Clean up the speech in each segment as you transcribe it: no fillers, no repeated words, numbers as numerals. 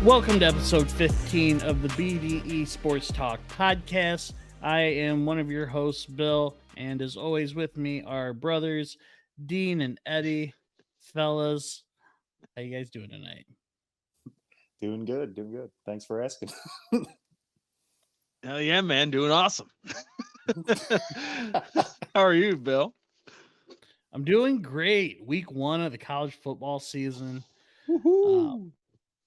Welcome to episode 15 of the BDE Sports Talk podcast. I am one of your hosts, Bill, and as always with me are brothers Dean and Eddie. Fellas, how you guys doing tonight? Doing good. Thanks for asking. Hell yeah, man. Doing awesome. How are you, Bill? I'm doing great. Week 1 of the college football season.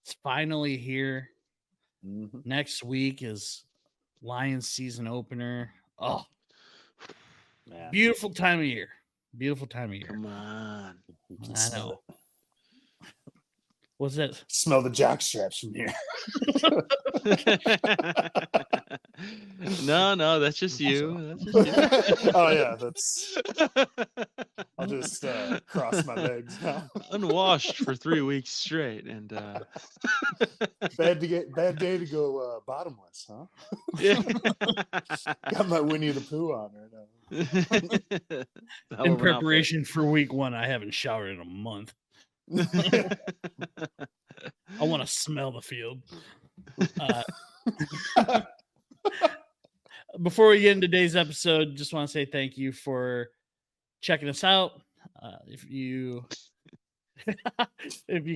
It's finally here. Mm-hmm. Next week is Lions season opener. Oh, Man. beautiful time of year. Beautiful time of year. Come on. You can I smell know. it. What's that? Smell the jock straps from here. No, that's just you. That's just you. Oh yeah, that's. I'll just cross my legs now. Unwashed for 3 weeks straight, and Bad day to go bottomless, huh? yeah. Got my Winnie the Pooh on right now. In preparation for week 1, I haven't showered in a month. I want to smell the field. Before we get into today's episode, just want to say thank you for checking us out. If you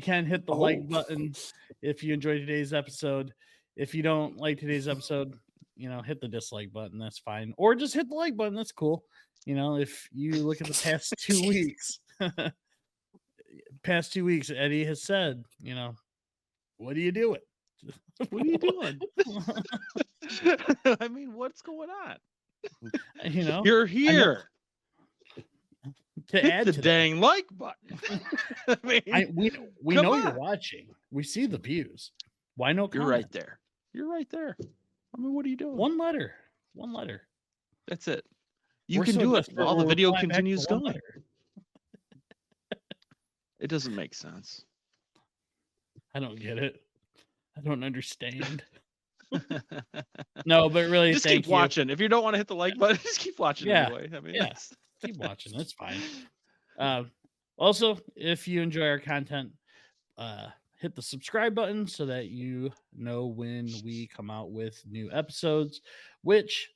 can, hit the like button if you enjoyed today's episode. If you don't like today's episode, hit the dislike button. That's fine. Or just hit the like button. That's cool. If you look at the past 2 weeks, Eddie has said, what are you doing? What are you doing? I mean, what's going on? You're here. To hit add the to dang like button. I mean, we come know on. you're watching. We see the views. Why no comment? You're right there. You're right there. I mean, what are you doing? One letter. That's it. You We're can so do it desperate while the we'll video reply back to continues one going. letter. It doesn't make sense. I don't get it. I don't understand. No, but really, just thank keep you. watching. If you don't want to hit the like button, just keep watching Yeah. anyway. I mean, Yeah. Keep watching. That's fine. Also, if you enjoy our content, hit the subscribe button so that you know when we come out with new episodes, which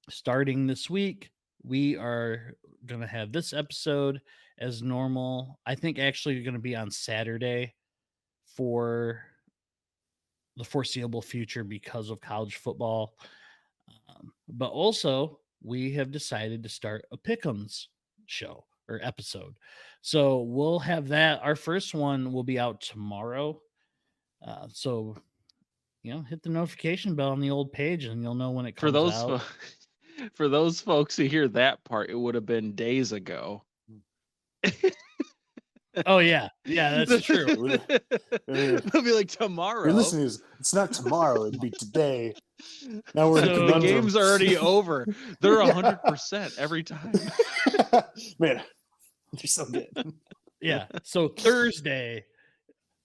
starting this week, we are going to have this episode as normal. I think actually going to be on Saturday for the foreseeable future because of college football. But also, we have decided to start a Pick'ems show or episode. So we'll have that. Our first one will be out tomorrow. So, hit the notification bell on the old page and you'll know when it comes out. For those folks who hear that part, it would have been days ago. Oh, yeah. Yeah, that's true. It'll be like tomorrow. You're listening to this. It's not tomorrow. It'll be today. Now we're in a So- The conundrum. game's already over. They're 100% every time. Man, you're so good. Yeah. So Thursday,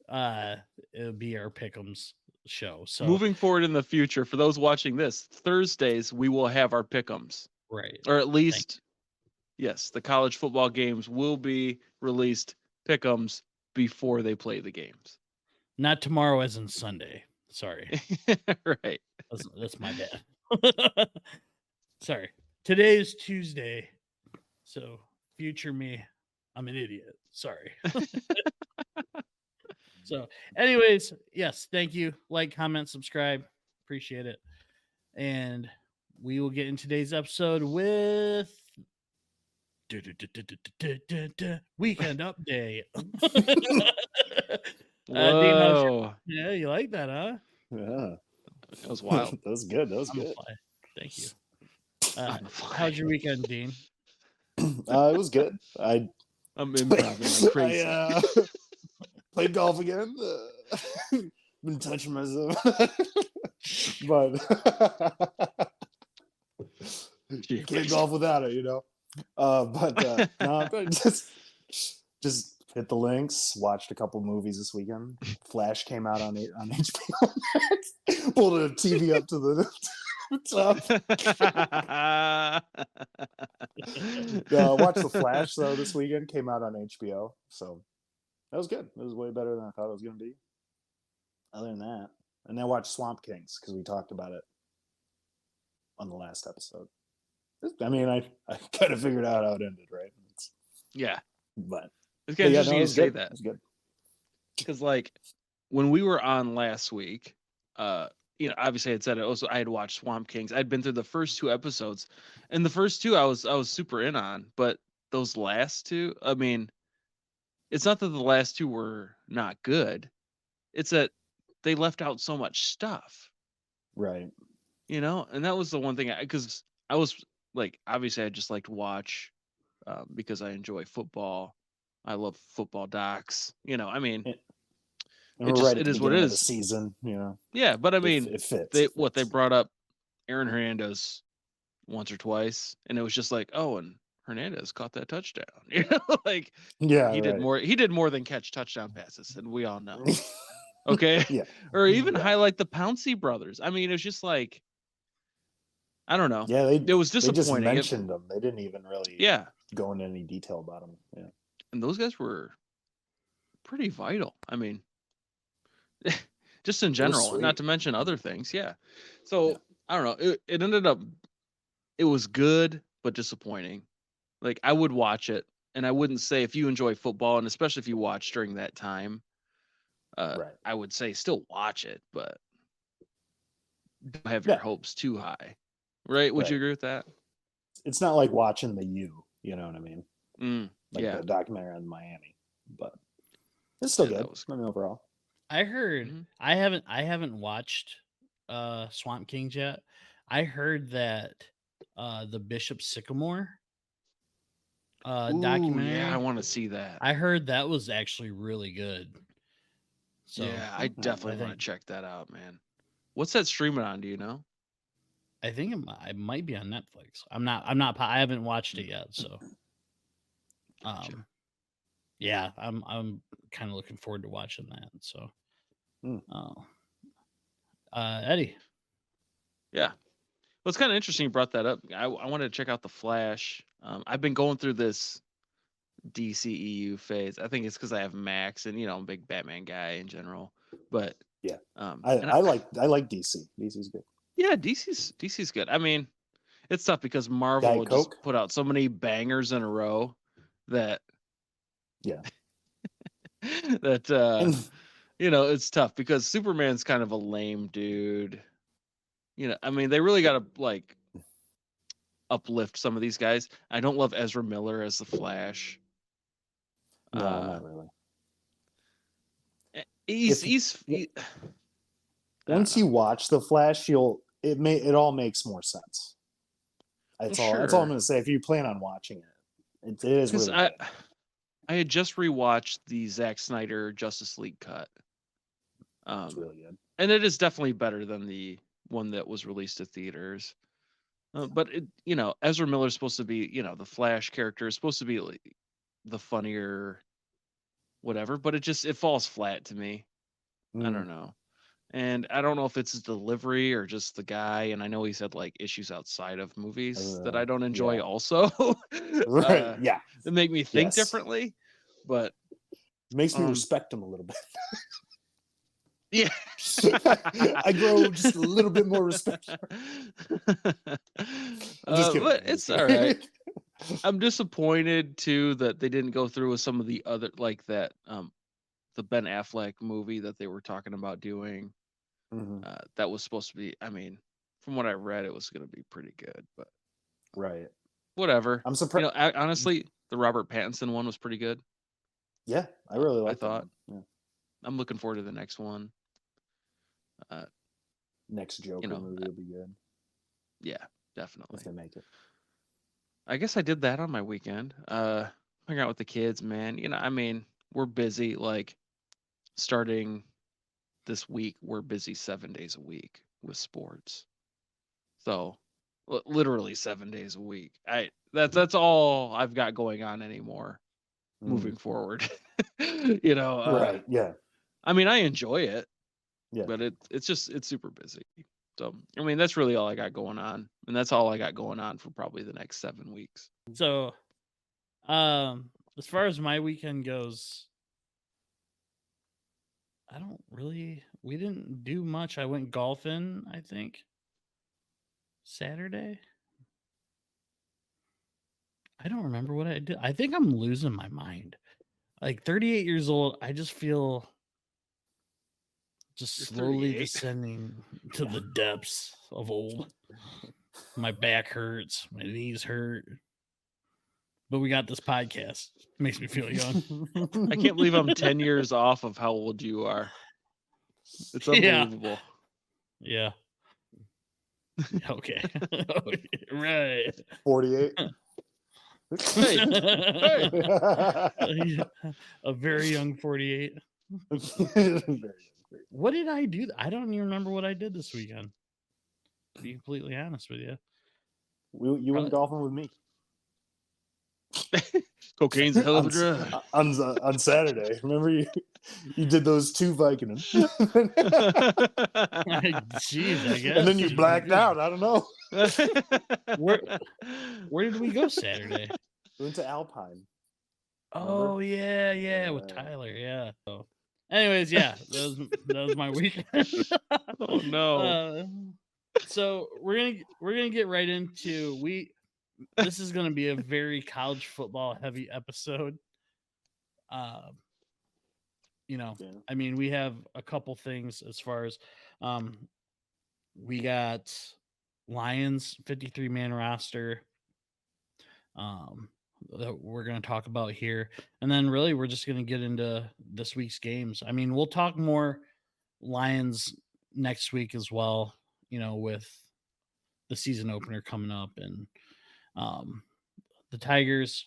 it'll be our Pick'ems show. So Moving forward in the future, for those watching this, Thursdays we will have our pick'ems, right. or at least, yes, the college football games will be released pick'ems before they play the games. Not tomorrow, as in Sunday. Sorry. Right. That's my bad. Sorry. Today is Tuesday. So future me, I'm an idiot. Sorry. So anyways, yes, thank you. Like, comment, subscribe. Appreciate it. And we will get in today's episode with weekend update. Dean, Whoa. yeah, you like that, huh? Yeah. That was wild. That was good. That was On the good. fly. Thank you. On the fly. How's your weekend, Dean? It was good. I'm improving like crazy. I played golf again. Been touching myself. But can't golf without it, But no, just hit the links. Watched a couple movies this weekend. Flash came out on HBO Max. Pulled a TV up to the top. Watched The Flash though this weekend. Came out on HBO, so that was good. It was way better than I thought it was going to be. other than that, and then watch Swamp Kings because we talked about it on the last episode. I mean, I kind of figured out how it ended, right? Yeah, But it's kind of yeah, interesting no, it you was say good. that It was good. because like when we were on last week, obviously I had said I had watched Swamp Kings. I'd been through the first 2 episodes, and the first 2 I was super in on, but those last 2, I mean, it's not that the last 2 were not good. It's that they left out so much stuff, Right. and that was the one thing because I was like, obviously I just like to watch because I enjoy football. I love football docs. I mean, And we're right at it the is what it beginning of the is. season, Yeah, but I mean, it fits. they It they fits. brought up Aaron Hernandez once or twice, and it was just like, oh, and Hernandez caught that touchdown. Like Yeah, he did right. more. He did more than catch touchdown passes, and we all know. Okay, Yeah. or even Yeah. highlight the Pouncey brothers. I mean, it was just like, I don't know. Yeah, It was they just disappointing. mentioned them. They didn't even really Yeah, go into any detail about them. Yeah. and those guys were pretty vital. I mean, just in It was general, not sweet. to mention Yeah. other things. Yeah. So Yeah. I don't know. It ended up. It was good, but disappointing. Like I would watch it, and I wouldn't say if you enjoy football, and especially if you watch during that time, Right. I would say still watch it, but don't have your Yeah. hopes too high. Right? Would you Right. agree with that? It's not like watching the U. You know what I mean? Like Yeah. the documentary on Miami, but it's still Yeah, good. that was I mean, overall. I heard Mhm. I haven't watched Swamp Kings yet. I heard that the Bishop Sycamore Ooh, documentary. yeah, I want to see that. I heard that was actually really good. So Yeah, I definitely want to think check that out, man. What's that streaming on? Do you know? I think it might be on Netflix. I haven't watched it yet, so Gotcha. yeah, I'm kind of looking forward to watching that. So Hmm. Eddie. Yeah. Well, it's kind of interesting you brought that up. I wanted to check out The Flash. I've been going through this DCEU phase. I think it's because I have Max, and I'm a big Batman guy in general. But Yeah. and I like DC. DC's good. yeah, DC's good. I mean, it's tough because Marvel Diet just Coke. put out so many bangers in a row that Yeah. that And it's tough because Superman's kind of a lame dude. I mean, they really got to like uplift some of these guys. I don't love Ezra Miller as the Flash. no, not really. He's Once you watch The Flash, it all makes more sense. That's all I'm sure, gonna say. If you plan on watching it, it is because really good. I had just rewatched the Zack Snyder Justice League cut. It's really good. And it is definitely better than the one that was released to theaters. But Ezra Miller's supposed to be, the Flash character is supposed to be like the funnier, whatever. But it falls flat to me. I don't know, and I don't know if it's his delivery or just the guy. And I know he's had like issues outside of movies that I don't enjoy. Yeah. Also, Right. Yeah. that make me think Yes. differently. But It makes me respect him a little bit. yeah, I grow just a little bit more respect. I'm just kidding. But it's all right. I'm disappointed too that they didn't go through with some of the other like that the Ben Affleck movie that they were talking about doing. That was supposed to be, I mean, from what I read, it was going to be pretty good, but Right. whatever. I'm surprised. Honestly, the Robert Pattinson one was pretty good. Yeah, I really I like that thought. one. Yeah. I'm looking forward to the next one. Next Joker movie will be good Yeah, definitely. if they make it. I guess I did that on my weekend. Hang out with the kids, man. I mean, we're busy. Like starting this week, we're busy 7 days a week with sports. So, literally 7 days a week. That's all I've got going on anymore. Moving forward, Right. Yeah. I mean, I enjoy it. Yeah. But it's super busy. So I mean, that's really all I got going on, and that's all I got going on for probably the next 7 weeks. So, as far as my weekend goes, I don't really we didn't do much. I went golfing, I think, Saturday. I don't remember what I did. I think I'm losing my mind. Like 38 years old, I just feel just You're slowly 38. descending to the depths of old. My back hurts, my knees hurt. But we got this podcast. Makes me feel young. I can't believe I'm 10 years off of how old you are. It's Yeah. unbelievable. Yeah. Okay. Right. 48. Hey, A very young 48. Very What did I do? I don't even remember what I did this weekend. To be completely honest with you. You went golfing with me cocaine's a hell of a drug. on Saturday. Remember you did those 2 Vicodin. Jeez, I guess. And then you blacked out. I don't know. Where did we go Saturday? We went to Alpine. Oh yeah, with Yeah. Tyler, yeah. So, anyways, yeah, that was my weekend. Oh no. So we're gonna get right into this is gonna be a very college football heavy episode. Yeah. I mean, we have a couple things as far as we got Lions 53-man roster that we're going to talk about here, and then really we're just going to get into this week's games. I mean, we'll talk more Lions next week as well, with the season opener coming up, and the Tigers.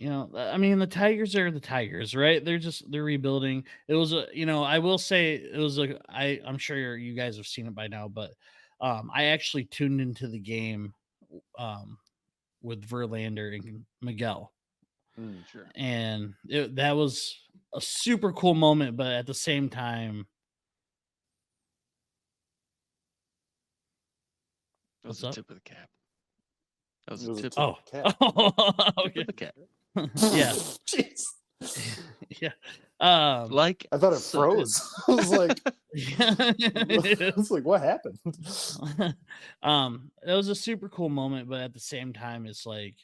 I mean, the Tigers are the Tigers, right? They're rebuilding. It was I will say it was I'm sure you guys have seen it by now, but I actually tuned into the game with Verlander and Miguel, Sure. and that was a super cool moment, but at the same time, That was what's the up? tip of the cap. That was It the was a tip tip of of the cap. Oh, tip okay. of the cap. Yeah. Jeez. Yeah. I thought it So froze. I was like, Yeah. it's like, what happened? It was a super cool moment, but at the same time, it's like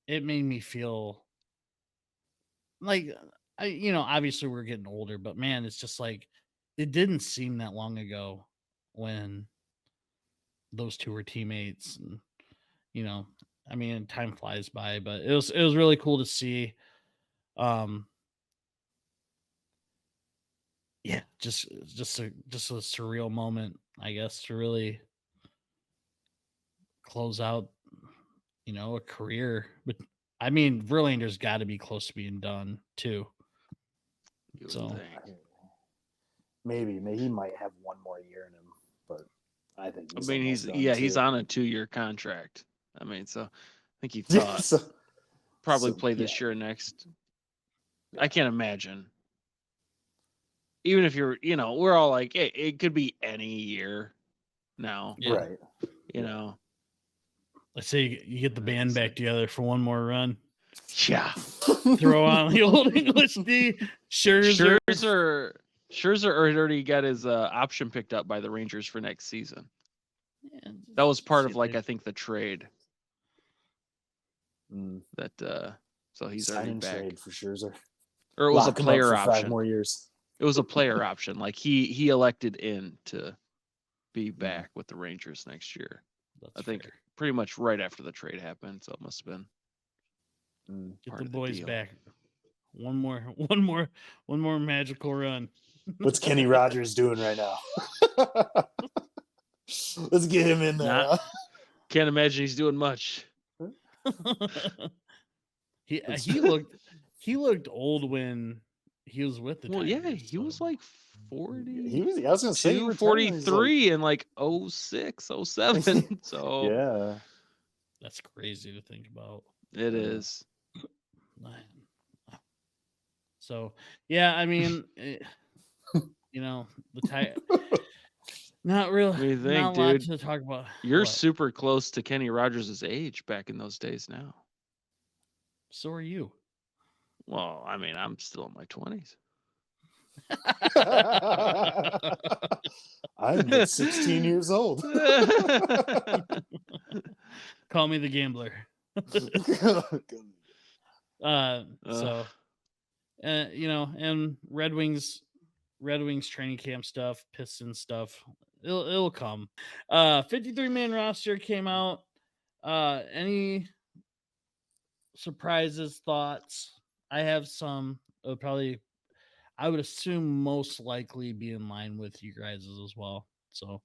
it made me feel like obviously we're getting older, but man, it's just like it didn't seem that long ago when those two were teammates, and I mean, time flies by, but it was really cool to see. Yeah, just a surreal moment, I guess, to really close out, a career. But I mean, Verlander's got to be close to being done too. You would So- think. Maybe he might have one more year in him, but I think. I mean, he's almost done, too. on a 2-year contract. I mean, so I think he Yeah, thought so- probably so, play this yeah. year or next. I can't imagine. Even if you're, we're all like, hey, it could be any year now. Yeah. Right. You know, Let's say you get the band back together for one more run. yeah. Throw on the old English D. Scherzer. Scherzer already got his option picked up by the Rangers for next season. Yeah, That was part of sit like there. I think the trade that so he's Sign already and back. trade for Scherzer. Or it was Lock a him up player for option. 5 more years. It was a player option. Like he elected in to be back with the Rangers next year. That's I think fair. pretty much right after the trade happened. So it must have been. Get part the of the boys deal. back. One more magical run. What's Kenny Rogers doing right now? Let's get him in there. Not- Can't imagine he's doing much. he looked old when he was with the Well, Tigers. yeah, he was so- like 40. He was. I was gonna say he retired when he was, like- 43 in like 06, 07. So Yeah. That's crazy to think about. it is. Man. So yeah, I mean, the Tigers. Not really. What do you think, not a lot dude? to talk about. You're What? super close to Kenny Rogers' age back in those days now. So are you. Well, I mean, I'm still in my 20s. I'm at 16 years old. Call me the gambler. So, you know, and Red Wings training camp stuff, Piston stuff, it'll come. 53-man roster came out. Any surprises, thoughts? I have some. It'll probably, I would assume, most likely be in line with you guys as well. So,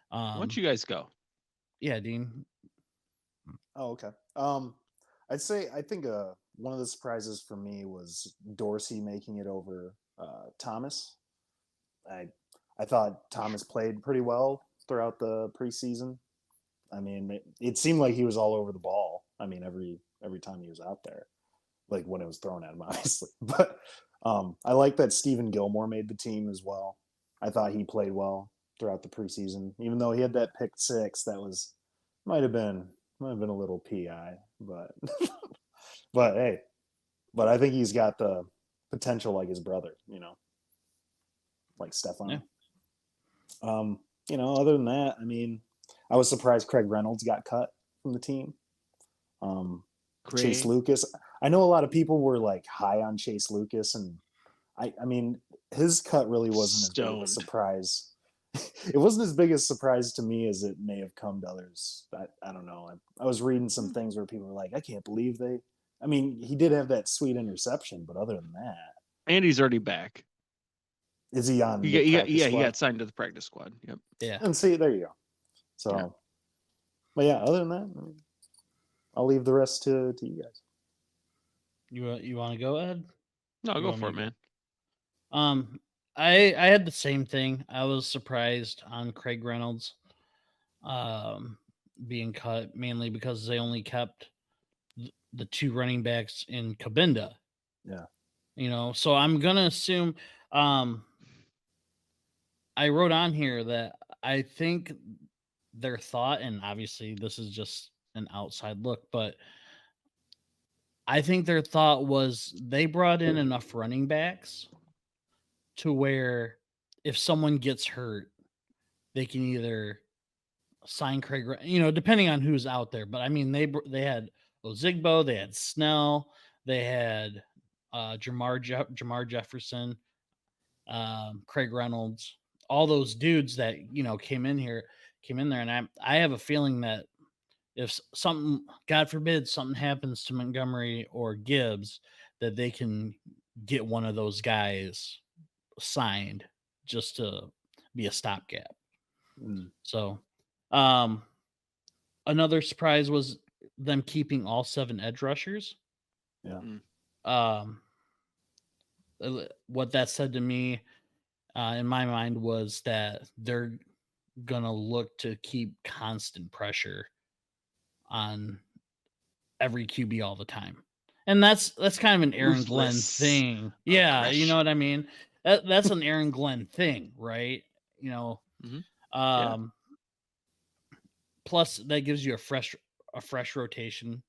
Why don't you guys go? yeah, Dean. Oh, okay. I'd say I think one of the surprises for me was Dorsey making it over Thomas. I thought Thomas played pretty well throughout the preseason. I mean, it seemed like he was all over the ball. I mean, every time he was out there, like when it was thrown at him, obviously. But I like that Stephen Gilmore made the team as well. I thought he played well throughout the preseason, even though he had that pick six that was might have been a little PI, but but hey, but I think he's got the potential like his brother, you know, like Stefan. Yeah. You know, other than that, I mean, I was surprised Craig Reynolds got cut from the team. Chase Lucas. I know a lot of people were like high on Chase Lucas, and I mean, his cut really wasn't as big of a surprise. It wasn't as big a surprise to me as it may have come to others. I don't know. I was reading some things where people were like, I can't believe they. I mean, he did have that sweet interception, but other than that, and he's already back. Is he on? Yeah, he got signed to the practice squad. Yep. Yeah. And see, there you go. So, yeah. But yeah, other than that, I'll leave the rest to you guys. You want to go, Ed? No, go for it, man. I had the same thing. I was surprised on Craig Reynolds being cut, mainly because they only kept the two running backs in Cabinda. Yeah. You know, so I'm gonna assume I wrote on here that I think their thought, and obviously this is just an outside look, but I think their thought was they brought in enough running backs to where if someone gets hurt, they can either sign Craig, you know, depending on who's out there. But I mean, they had Ozigbo, they had Snell, they had Jamar Jefferson, Craig Reynolds, all those dudes that, you know, came in there, and I have a feeling that if something, God forbid, something happens to Montgomery or Gibbs, that they can get one of those guys signed just to be a stopgap. So, another surprise was them keeping all 7 edge rushers. Yeah. What that said to me, in my mind, was that they're gonna look to keep constant pressure on every QB all the time. And that's kind of an Aaron Glenn thing. Yeah, you know what I mean? That's an Aaron Glenn thing, right? You know, plus that gives you a fresh rotation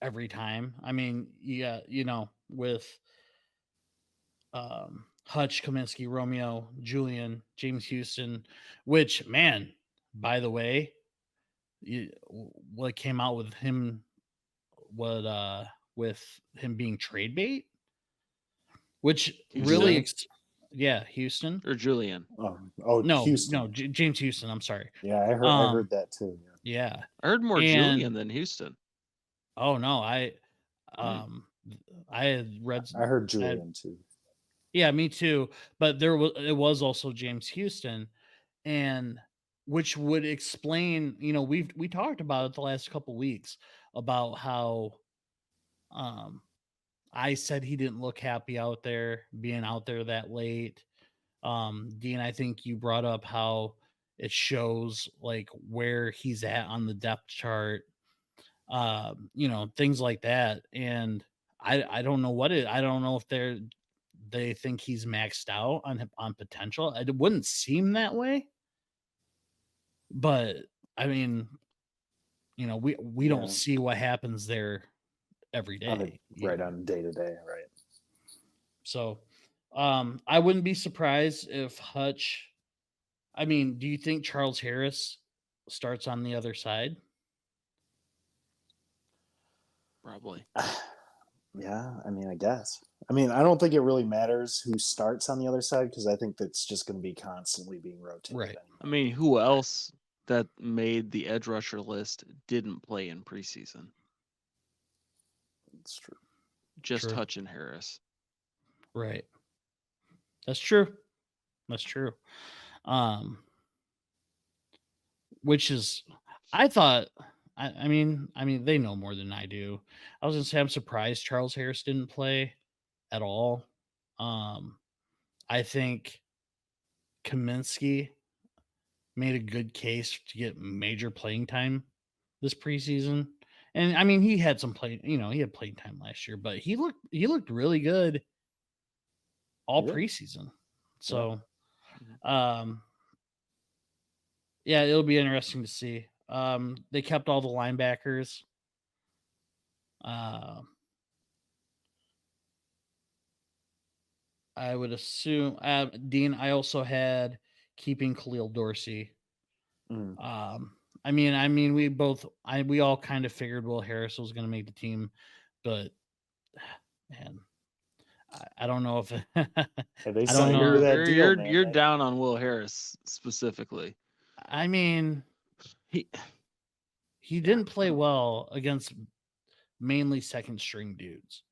every time. I mean, yeah, you know, with Hutch, Kaminsky, Romeo, Julian, James Houston, which, man, by the way, what came out with him, with him being trade bait, which Houston? really, Houston or Julian. No, Houston. No, James Houston. I'm sorry. Yeah, I heard that too. Yeah, I heard more Julian than Houston. Oh no, I had read. I heard Julian too. Yeah, me too. But it was also James Houston, and which would explain, you know, we talked about it the last couple weeks about how I said he didn't look happy out there, being out there that late. Dean, I think you brought up how it shows like where he's at on the depth chart, you know, things like that. And I don't know I don't know if they think he's maxed out on potential. It wouldn't seem that way, but I mean, you know, we don't see what happens there every day, right, on day to day, right? So I wouldn't be surprised if Hutch. I mean, do you think Charles Harris starts on the other side? Probably. Yeah, I mean, I guess. I mean, I don't think it really matters who starts on the other side because I think that's just going to be constantly being rotated. Right. Anyway. I mean, who else that made the edge rusher list didn't play in preseason? It's true. Just True. Hutch and Harris. Right. That's true. That's true. Which is, I thought, I mean, they know more than I do. I was gonna say I'm surprised Charles Harris didn't play at all. I think Kaminsky made a good case to get major playing time this preseason. And I mean, he had some play, he had playing time last year, but he looked really good all He did. preseason. So, Mhm. yeah, it'll be interesting to see. They kept all the linebackers. I would assume, Dean. I also had keeping Khalil Dorsey. Mm. I mean, we all kind of figured Will Harris was going to make the team, but man, I don't know if Hey, they I don't signed him to know. that deal, man. You're down on Will Harris specifically. I mean, He he didn't play well against mainly second string dudes.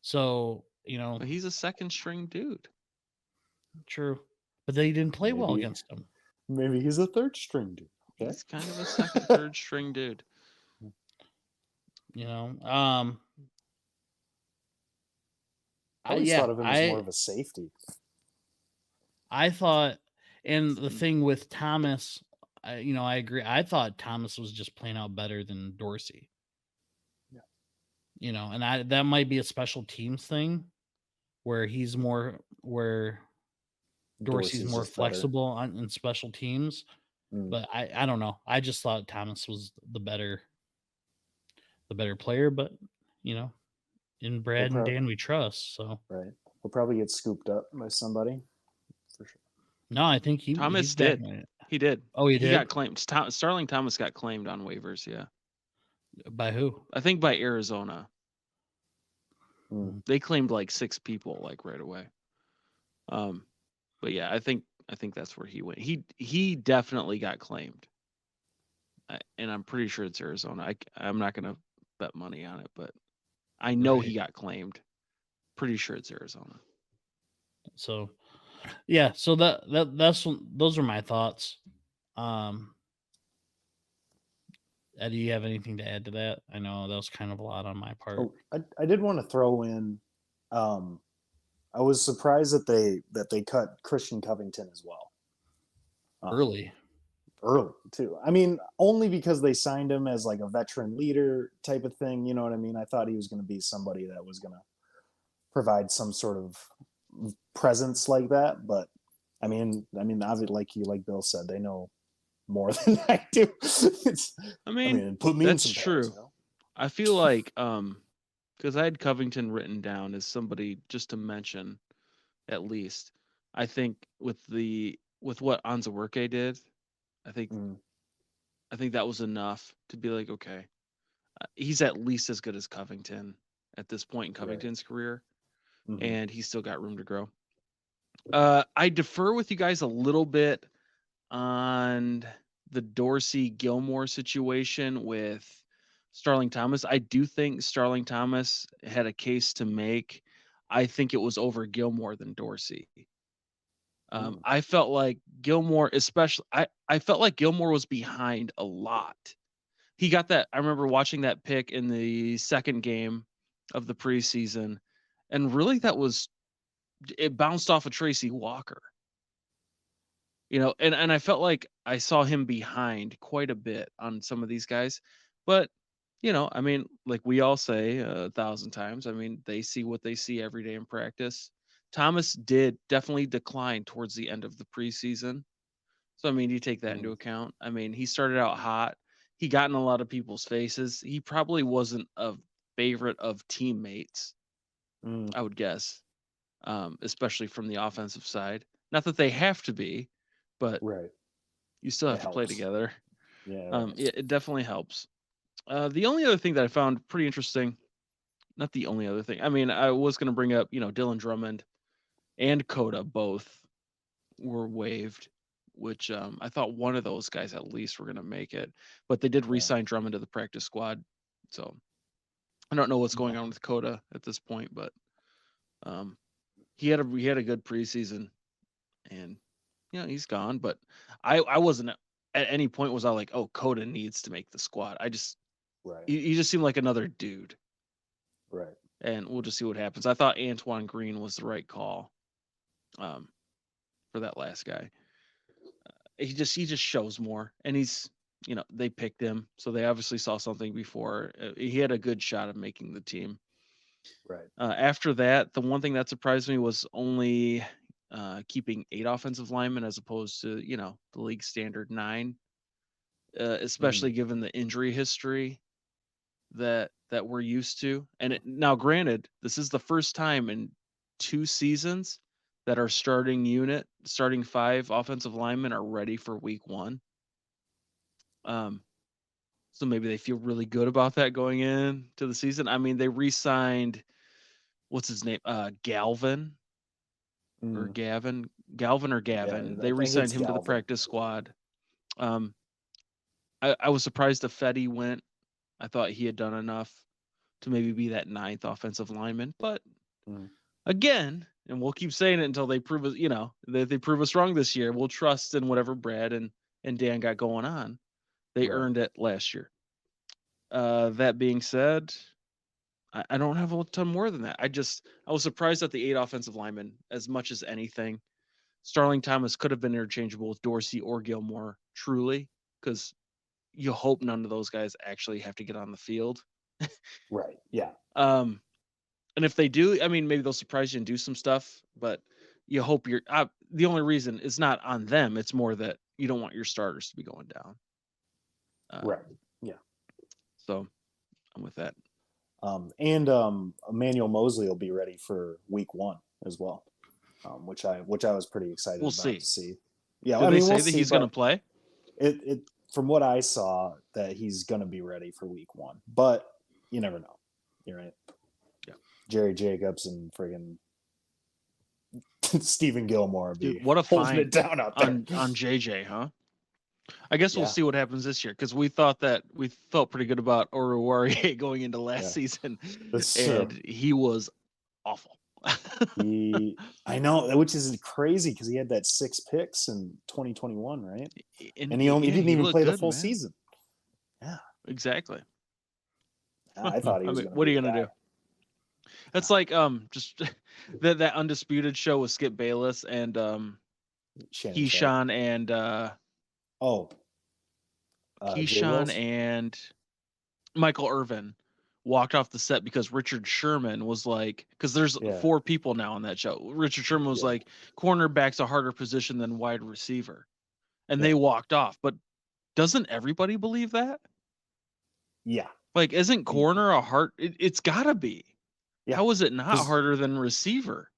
So, but he's a second string dude. true, but they didn't play well Maybe. against him. Maybe he's a third string dude. Okay? He's kind of a second, third string dude. I always thought of him as more of a safety. I thought, and the thing with Thomas, I agree. I thought Thomas was just playing out better than Dorsey. Yeah. And that might be a special teams thing where Dorsey's more flexible in special teams. But I don't know. I just thought Thomas was the better player, but in Brad and Dan we trust. So right, we'll probably get scooped up by somebody for sure. No, I think Thomas did. He did. Oh, he did. He got claimed. Starling Thomas got claimed on waivers. Yeah. By who? I think by Arizona. Mm. They claimed like 6 people like right away. But yeah, I think that's where he went. He definitely got claimed, and I'm pretty sure it's Arizona. I'm not gonna bet money on it, but I know he got claimed. Pretty sure it's Arizona. So, yeah. So those are my thoughts. Eddie, you have anything to add to that? I know that was kind of a lot on my part. Oh, I did want to throw in. I was surprised that they cut Christian Covington as well. Early too. I mean, only because they signed him as like a veteran leader type of thing. You know what I mean? I thought he was going to be somebody that was going to provide some sort of presence like that. But I mean, obviously, like Bill said, they know more than I do. Put me that's in some true. Bags, you know? I feel like because I had Covington written down as somebody just to mention, at least. I think with what Anzaworke did, I think that was enough to be like, okay, he's at least as good as Covington at this point in Covington's career, and he's still got room to grow. I defer with you guys a little bit on the Dorsey Gilmore situation with Starling Thomas. I do think Starling Thomas had a case to make. I think it was over Gilmore than Dorsey. I felt like Gilmore, especially, I felt like Gilmore was behind a lot. He got that. I remember watching that pick in the second game of the preseason, and really it bounced off of Tracy Walker. And I felt like I saw him behind quite a bit on some of these guys. But, like we all say 1,000 times, they see what they see every day in practice. Thomas did definitely decline towards the end of the preseason. So, you take that into account. He started out hot. He got in a lot of people's faces. He probably wasn't a favorite of teammates, I would guess. especially from the offensive side. Not that they have to be, but Right. you still have It to play helps. together. Yeah. Right. It definitely helps. The only other thing that I found pretty interesting, not the only other thing. I mean, I was going to bring up, Dylan Drummond and Coda both were waived, which I thought one of those guys at least were going to make it, but they did Yeah. re-sign Drummond to the practice squad. So I don't know what's going on with Coda at this point, but he had a good preseason, and he's gone. But I wasn't at any point was I like, oh, Coda needs to make the squad. I just Right. he just seemed like another dude. Right. And we'll just see what happens. I thought Antoine Green was the right call for that last guy. He just shows more, and he's they picked him, so they obviously saw something before. He had a good shot of making the team. Right. After that, the one thing that surprised me was only keeping 8 offensive linemen as opposed to the league standard 9, especially given the injury history that we're used to. And now, granted, this is the first time in 2 seasons that our starting 5 offensive linemen are ready for week 1. So maybe they feel really good about that going into the season. I mean, they re-signed, what's his name? Galvin or Gavin. Galvin or Gavin. Yeah, They I think re-signed it's him to the Galvin. practice squad. I was surprised if Fetty went. I thought he had done enough to maybe be that 9th offensive lineman. But again, and we'll keep saying it until they prove us, they prove us wrong this year. We'll trust in whatever Brad and Dan got going on. They earned it last year. That being said, I don't have a ton more than that. I was surprised at the 8 offensive linemen as much as anything. Starling Thomas could have been interchangeable with Dorsey or Gilmore, truly, because you hope none of those guys actually have to get on the field. Right. Yeah. And if they do, I mean, maybe they'll surprise you and do some stuff, but you hope you're the only reason it's not on them. It's more that you don't want your starters to be going down. Right. Yeah. So I'm with that. And Emmanuel Mosley will be ready for week 1 as well, which I was pretty excited We'll to see. Yeah. Did they say that he's going to play? It from what I saw that he's going to be ready for week 1, but you never know. You're right. Yeah. Jerry Jacobs and friggin' Stephen Gilmore be Dude, what a holding it find down out there on JJ, huh? I guess we'll see what happens this year, because we felt pretty good about Oruwariye going into last season, and he was awful. I know, which is crazy because he had that 6 picks in 2021, right? And he didn't even play the full season. Yeah, exactly. I thought he was. What are you gonna do? That's like just that Undisputed show with Skip Bayless and Keyshawn and Keyshawn and Michael Irvin walked off the set because Richard Sherman was like, because there's 4 people now on that show. Richard Sherman was like, cornerback's a harder position than wide receiver, and they walked off. But doesn't everybody believe that? Yeah. Like, isn't corner a hard? It's gotta be. Yeah. How is it not harder than receiver?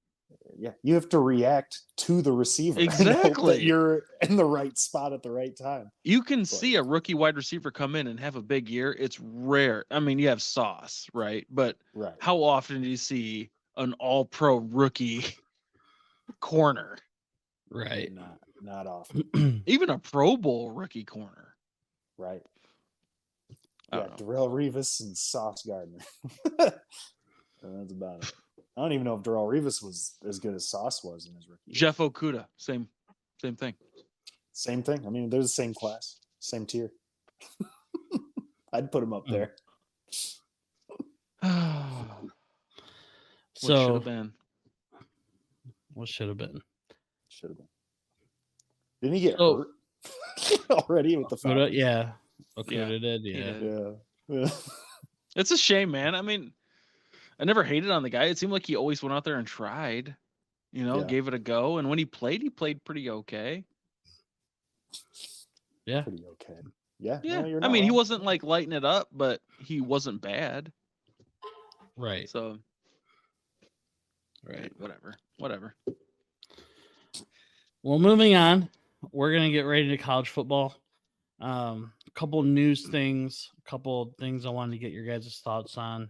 Yeah, you have to react to the receiver. Exactly. That you're in the right spot at the right time. You can see a rookie wide receiver come in and have a big year. It's rare. I mean, you have Sauce, right? But how often do you see an all-pro rookie corner? Right. Not often. Even a Pro Bowl rookie corner. Right. Yeah, Darrelle Revis and Sauce Gardner. That's about it. I don't even know if Darrelle Revis was as good as Sauce was in his rookie. Jeff Okudah, same thing. Same thing. I mean, they're the same class, same tier. I'd put him up there. What should have been? Didn't he get hurt already with the Falcons? Yeah. Okudah did. Yeah. It's a shame, man. I mean, I never hated on the guy. It seemed like he always went out there and tried, gave it a go. And when he played pretty okay. Yeah. Pretty okay. Yeah. Yeah. No, I mean, he wasn't like lighting it up, but he wasn't bad. Right. So. Right. Whatever. Well, moving on, we're gonna get ready to college football. A couple news things, a couple things I wanted to get your guys' thoughts on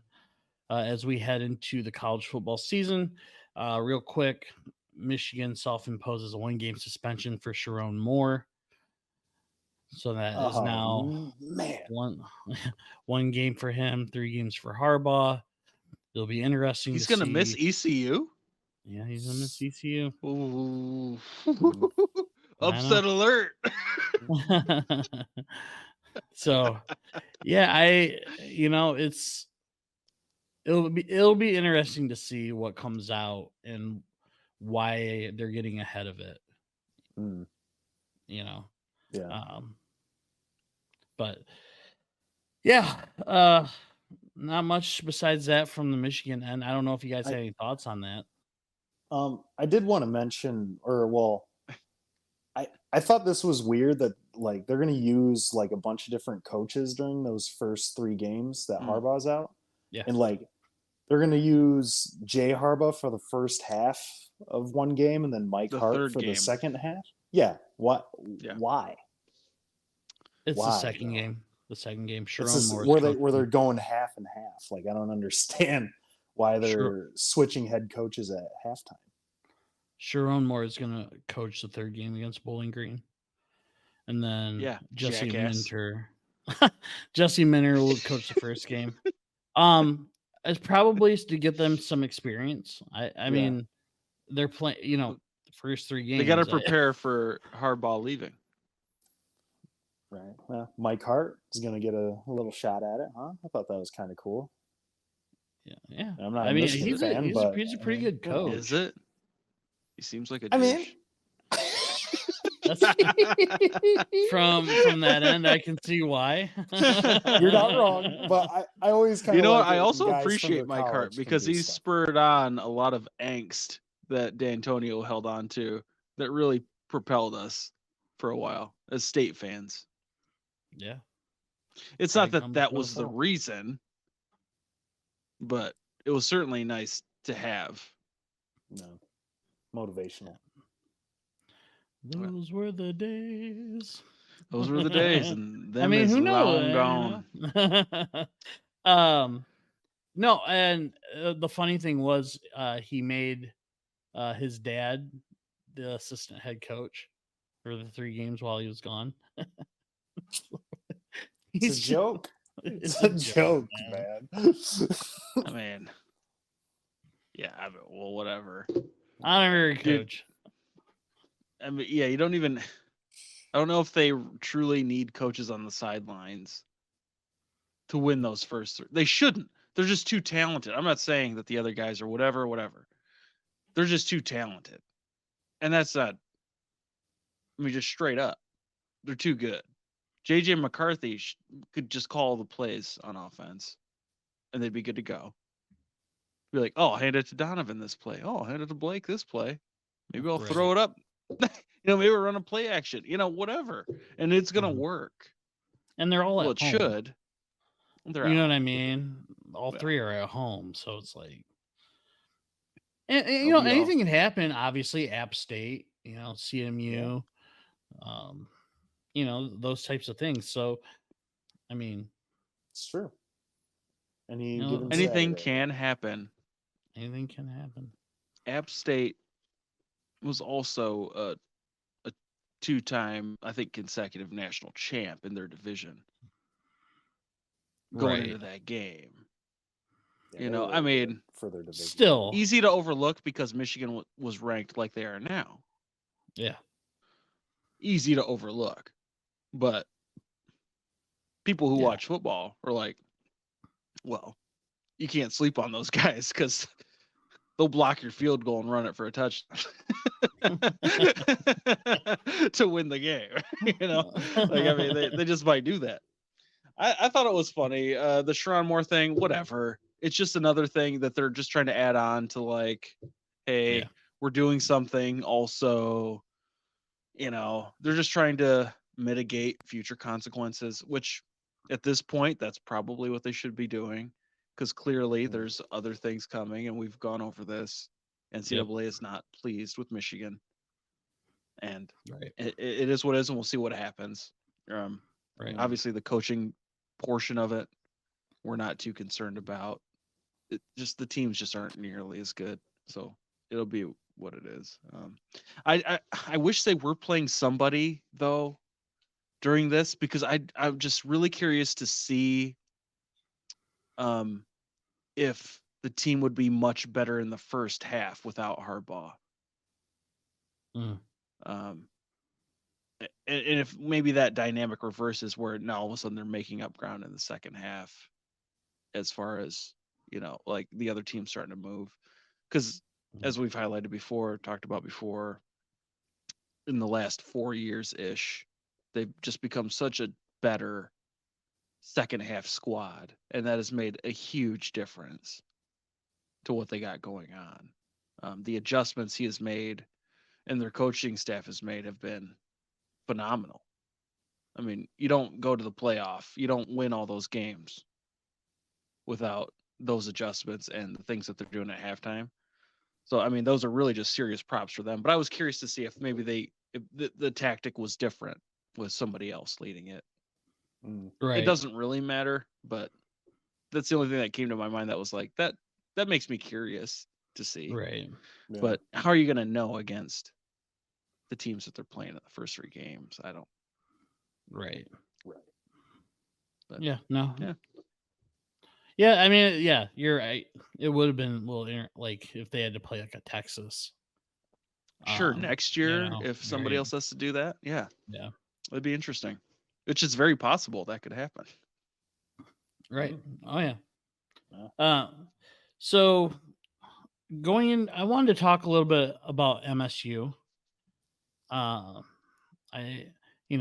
as we head into the college football season. Real quick, Michigan self-imposes a 1-game suspension for Sharon Moore, so that is now man. one game for him, 3 games for Harbaugh. It'll be interesting. He's to gonna miss see. ECU. Yeah, he's gonna miss ECU. Ooh. I Upset know. alert. So, yeah, it'll be interesting to see what comes out and why they're getting ahead of it. Mm, You know, yeah. but yeah, not much besides that from the Michigan end. I don't know if you guys had any thoughts on that. I did want to mention, I thought this was weird that like they're going to use like a bunch of different coaches during those first 3 games that Harbaugh's out. Yeah. And like they're going to use Jay Harbaugh for the first half of one game and then Mike The Hart third for the game. second half. Yeah. What? Yeah. Why? It's Why, the second though? game. The second game. It's Sharon just, Moore's where coaching. they're going half and half. Like I don't understand why they're switching head coaches at halftime. Sharon Moore is going to coach the third game against Bowling Green. And then Jesse jackass. Minter. Jesse Minter will coach the first game. It's probably to get them some experience. I mean, they're playing, the first 3 games. They got to prepare for Harbaugh leaving. Right. Well, Mike Hart is going to get a little shot at it, huh? I thought that was kind of cool. Yeah. I'm not a Michigan fan, but he's a pretty good coach. Is it? He seems like a I douche. mean, That's from that end, I can see why. You're not wrong, but I always kind of what? like I it also when guys from appreciate their Mike Hart college can because do he stuff. spurred on a lot of angst that D'Antonio held on to that really propelled us for a while as state fans. Yeah. It's not that that was the reason, but it was certainly nice to have. No. Motivational. Those were the days. Those were the days, and them I mean, is who long knows? gone. No, and the funny thing was, he made his dad the assistant head coach for the 3 games while he was gone. It's a joke. It's a joke, man. I mean, well, whatever. Honorary coach. I mean, yeah, you don't even. I don't know if they truly need coaches on the sidelines to win those first 3. They shouldn't. They're just too talented. I'm not saying that the other guys are whatever. They're just too talented. And that's not, I mean, just straight up. They're too good. JJ McCarthy could just call the plays on offense and they'd be good to go. Be like, oh, I'll hand it to Donovan this play. Oh, I'll hand it to Blake this play. Maybe I'll throw it up. Maybe we'll run a play action, whatever. And it's going to work. And they're all at home. It should. You know what I mean? All 3 are at home. So it's like, and anything can happen. Obviously, App State, CMU, those types of things. So, I mean, it's true. Anything can happen. Anything can happen. App State was also a 2-time, I think, consecutive national champ in their division. Going into that game. I mean, for their division. Still easy to overlook because Michigan was ranked like they are now. Yeah. Easy to overlook. But people who watch football are like, well, you can't sleep on those guys because they'll block your field goal and run it for a touchdown to win the game. I mean, they just might do that. I thought it was funny. The Sharon Moore thing, whatever. It's just another thing that they're just trying to add on to like, hey, we're doing something. Also, they're just trying to mitigate future consequences, which at this point, that's probably what they should be doing. Because clearly there's other things coming and we've gone over this. NCAA is not pleased with Michigan, and Right. it is what it is, and we'll see what happens. Right. Obviously, the coaching portion of it, we're not too concerned about. Just the teams just aren't nearly as good, so it'll be what it is. I wish they were playing somebody though during this, because I'm just really curious to see if the team would be much better in the first half without Harbaugh. Mm. And if maybe that dynamic reverses where now all of a sudden they're making up ground in the second half, as far as like the other team's starting to move, because as we've highlighted before, talked about before, in the last 4 years ish, they've just become such a better second half squad, and that has made a huge difference to what they got going on. The adjustments he has made and their coaching staff has made have been phenomenal. I mean, you don't go to the playoff, you don't win all those games without those adjustments and the things that they're doing at halftime. So, I mean, those are really just serious props for them. But I was curious to see if maybe if the tactic was different with somebody else leading it. Right. It doesn't really matter, but that's the only thing that came to my mind that was like, that makes me curious to see. Right. Yeah. But how are you going to know against the teams that they're playing in the first 3 games? I don't. Right. But, Yeah. No. Yeah. Yeah. I mean, yeah, you're right. It would have been a little like if they had to play like a Texas. Sure, next year, know, if somebody right. else has to do that, yeah, Yeah. it'd be interesting. Which is very possible that could happen. Right. Oh yeah. Yeah. So going in, I wanted to talk a little bit about MSU. I, we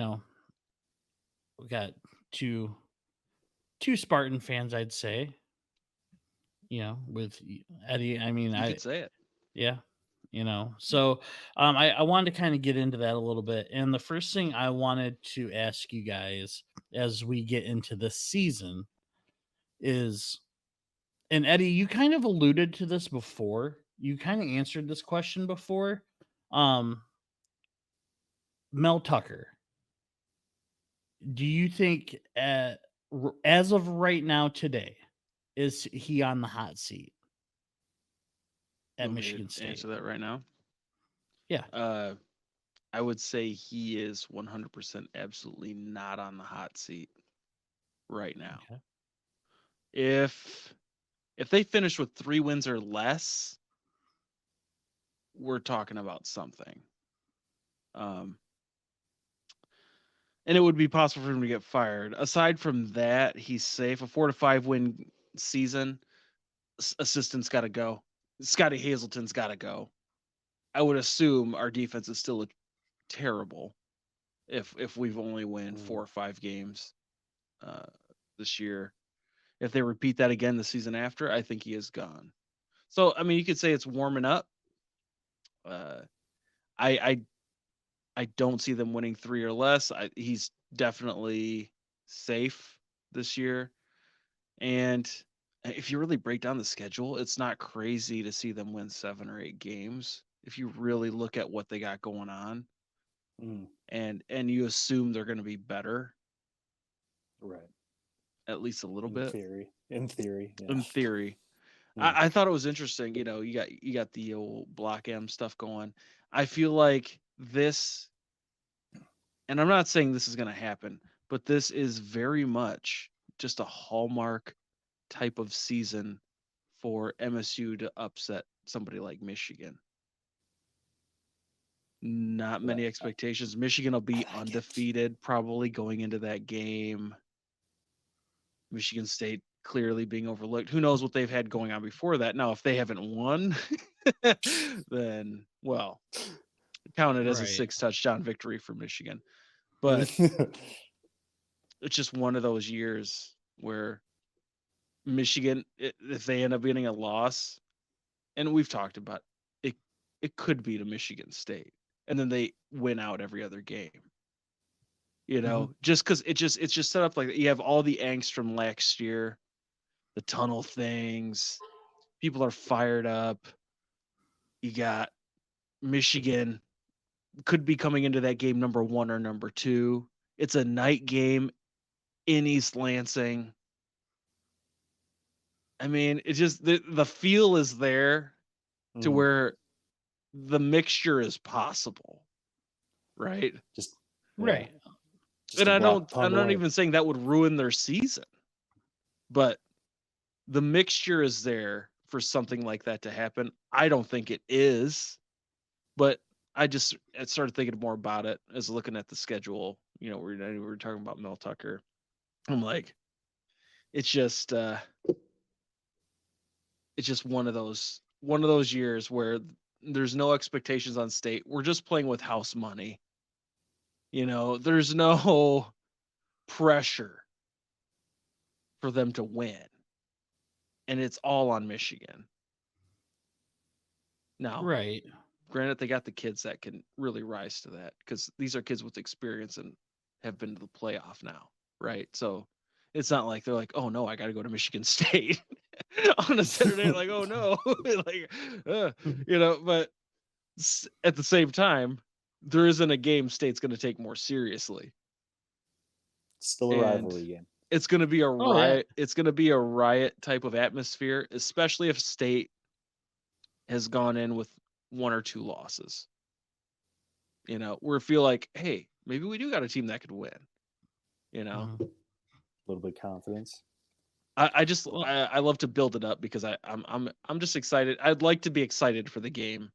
got two Spartan fans, I'd say. With Eddie, I mean, You could say it. yeah, So, I wanted to kind of get into that a little bit, and the first thing I wanted to ask you guys as we get into this season is, and Eddie, you kind of alluded to this before. You kind of answered this question before. Mel Tucker, do you think as of right now today, is he on the hot seat at Want me to Michigan State? Answer that right now. Yeah. I would say he is 100% absolutely not on the hot seat right now. Okay. If they finish with 3 wins or less, we're talking about something. And it would be possible for him to get fired. Aside from that, he's safe. A 4 to 5 win season, assistant's got to go. Scotty Hazelton's got to go. I would assume our defense is still terrible if we've only won 4 or 5 games this year. If they repeat that again the season after, I think he is gone. So, I mean, you could say it's warming up. I don't see them winning 3 or less. He's definitely safe this year. And if you really break down the schedule, it's not crazy to see them win 7 or 8 games if you really look at what they got going on. And you assume they're going to be better. Right. At least a little bit. In theory. Yeah. In theory. I thought it was interesting. You got the old Block M stuff going. I feel like this, and I'm not saying this is going to happen, but this is very much just a hallmark type of season for MSU to upset somebody like Michigan. Not many expectations. Michigan will be undefeated probably going into that game. Michigan State clearly being overlooked. Who knows what they've had going on before that? Now, if they haven't won, then, well, count it as a 6-touchdown victory for Michigan. But it's just one of those years where Michigan, if they end up getting a loss, and we've talked about it could be to Michigan State, and then they win out every other game. Just because it's just set up like that. You have all the angst from last year, the tunnel things, people are fired up. You got Michigan could be coming into that game number 1 or number 2. It's a night game in East Lansing. I mean, it's just the feel is there to Mhm. where the mixture is possible, right? Just Right. Just And a I block don't, punt I'm not away. even saying that would ruin their season, but the mixture is there for something like that to happen. I don't think it is, but I started thinking more about it as looking at the schedule. You know, we were talking about Mel Tucker. I'm like, it's just one of those years where there's no expectations on State. We're just playing with house money. You know, there's no pressure for them to win. And it's all on Michigan. Now, Right. granted, they got the kids that can really rise to that because these are kids with experience and have been to the playoff now, right? So it's not like they're like, oh no, I got to go to Michigan State on a Saturday. Like, oh no, like, you know. But at the same time, there isn't a game State's going to take more seriously. Still a And rivalry game. it's going to be a Oh, yeah. riot. It's going to be a riot type of atmosphere, especially if State has gone in with 1 or 2 losses. You know, where I feel like, hey, maybe we do got a team that could win. You know, Mhm. A little bit of confidence. I love to build it up because I'm just excited. I'd like to be excited for the game,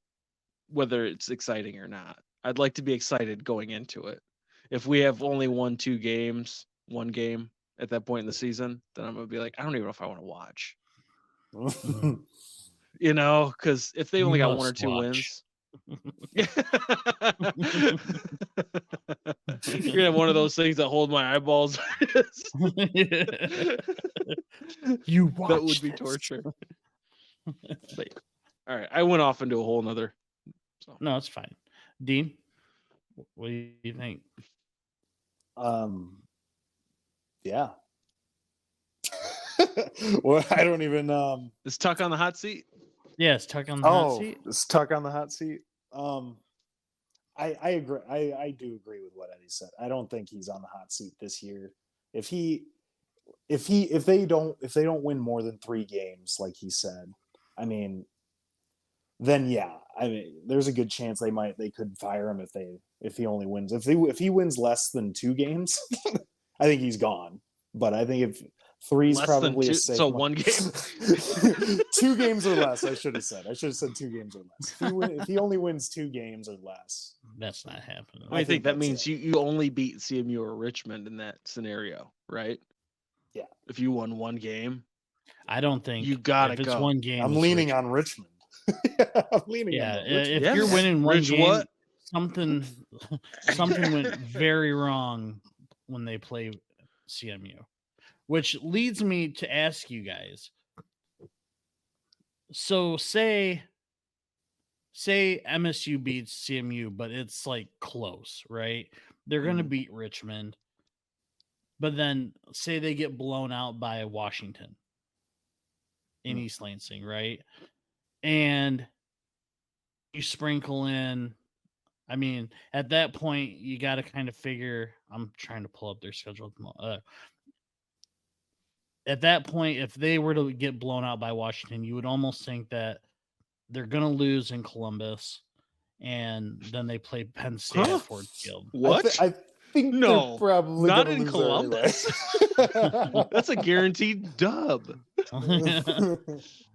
whether it's exciting or not. I'd like to be excited going into it. If we have only won 2 games, 1 game at that point in the season, then I'm gonna be like, I don't even know if I want to watch. Mhm. You know, because if they You only got 1 or must 2 watch. wins, you're gonna have one of those things that hold my eyeballs. You watch. That would be this. torture. But all right, I went off into a whole nother. So No, it's fine. Dean, what do you think? Yeah. Well, I don't even is Tuck on the hot seat? Yes, Tuck on the hot Oh, seat. stuck on the hot seat. I agree. I do agree with what Eddie said. I don't think he's on the hot seat this year. If they don't win more than 3 games, like he said, I mean, then yeah, I mean, there's a good chance they could fire him if he only wins. If he wins less than 2 games, I think he's gone. But I think if 3's Less than probably 2, a safe. so 1 game. 2 games or less. I should have said 2 games or less. If he only wins 2 games or less, That's not happening. I think that that's means it. you only beat CMU or Richmond in that scenario, right? Yeah. If you won 1 game, I don't think you gotta if it's go. 1 game. I'm it's leaning Richmond. on Richmond. I'm leaning Yeah, on Richmond. if Yeah, you're man. winning 1 Rich game, what? something went very wrong when they play CMU, which leads me to ask you guys. So say MSU beats CMU, but it's like close, right? They're going to Mhm. beat Richmond. But then say they get blown out by Washington in Mm. East Lansing, right? And you sprinkle in, I mean, at that point, you got to kind of figure. I'm trying to pull up their schedule. At that point, if they were to get blown out by Washington, you would almost think that they're going to lose in Columbus, and then they play Penn State Huh? at Ford Field. What? I think No, they're probably not gonna in lose there anyway. Columbus. That's a guaranteed dub.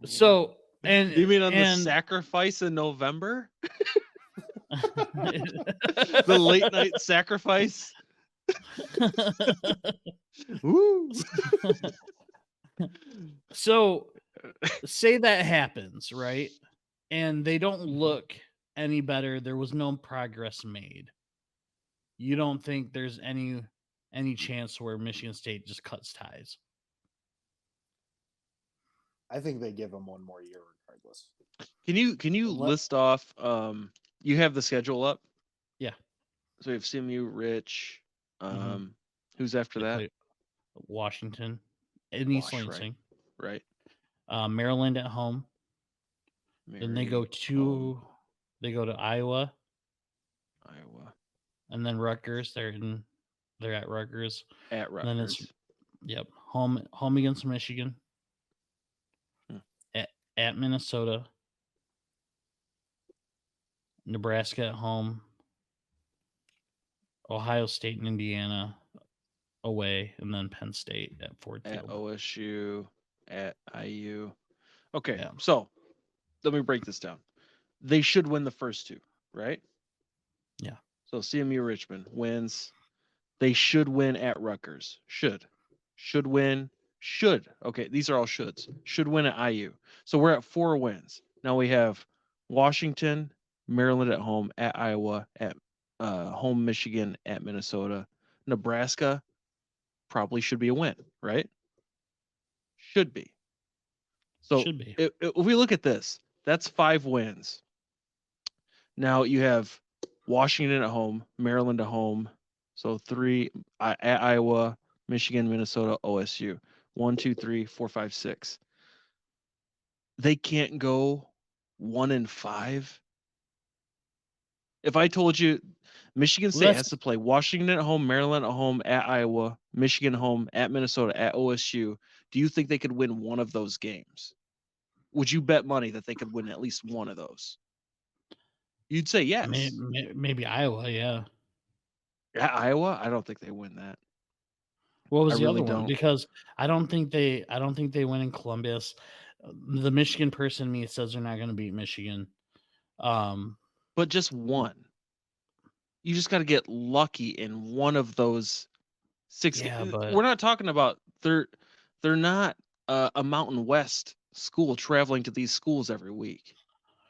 So, and You mean on the and sacrifice in November? The late night sacrifice? Woo! So, say that happens, right? And they don't look any better. There was no progress made. You don't think there's any chance where Michigan State just cuts ties? I think they give him 1 more year regardless. Can you list off you have the schedule up? Yeah. So we have CMU, Rich, Mhm. who's after They that? play Washington in East Wash, Lansing, right. Maryland at home, Then they go home, to Iowa, Iowa and then Rutgers. They're at Rutgers. at And then it's Rutgers. home against Michigan, Hmm. at Minnesota, Nebraska at home, Ohio State and Indiana away, and then Penn State at Ford At Field. OSU, at IU. Okay, Yeah. so let me break this down. They should win the first two, right? Yeah. So CMU Richmond wins. They should win at Rutgers. Should win. Should. Okay, these are all shoulds. Should win at IU. So we're at 4 wins. Now we have Washington, Maryland at home, at Iowa, at home Michigan, at Minnesota. Nebraska probably should be a win, right? Should be. So Should be. if we look at this, that's 5 wins. Now you have Washington at home, Maryland at home. So 3 at Iowa, Michigan, Minnesota, OSU. 1, 2, 3, 4, 5, 6. They can't go 1-5. If I told you Michigan State has to play Washington at home, Maryland at home, at Iowa, Michigan home, at Minnesota, at OSU, do you think they could win one of those games? Would you bet money that they could win at least one of those? You'd say yes. Maybe Iowa, yeah. At Iowa, I don't think they win that. What was I the really other one? don't. Because I don't think they win in Columbus. The Michigan person in me says they're not going to beat Michigan. But just one. You just got to get lucky in one of those 6 games. but We're not talking about they're not a Mountain West school traveling to these schools every week,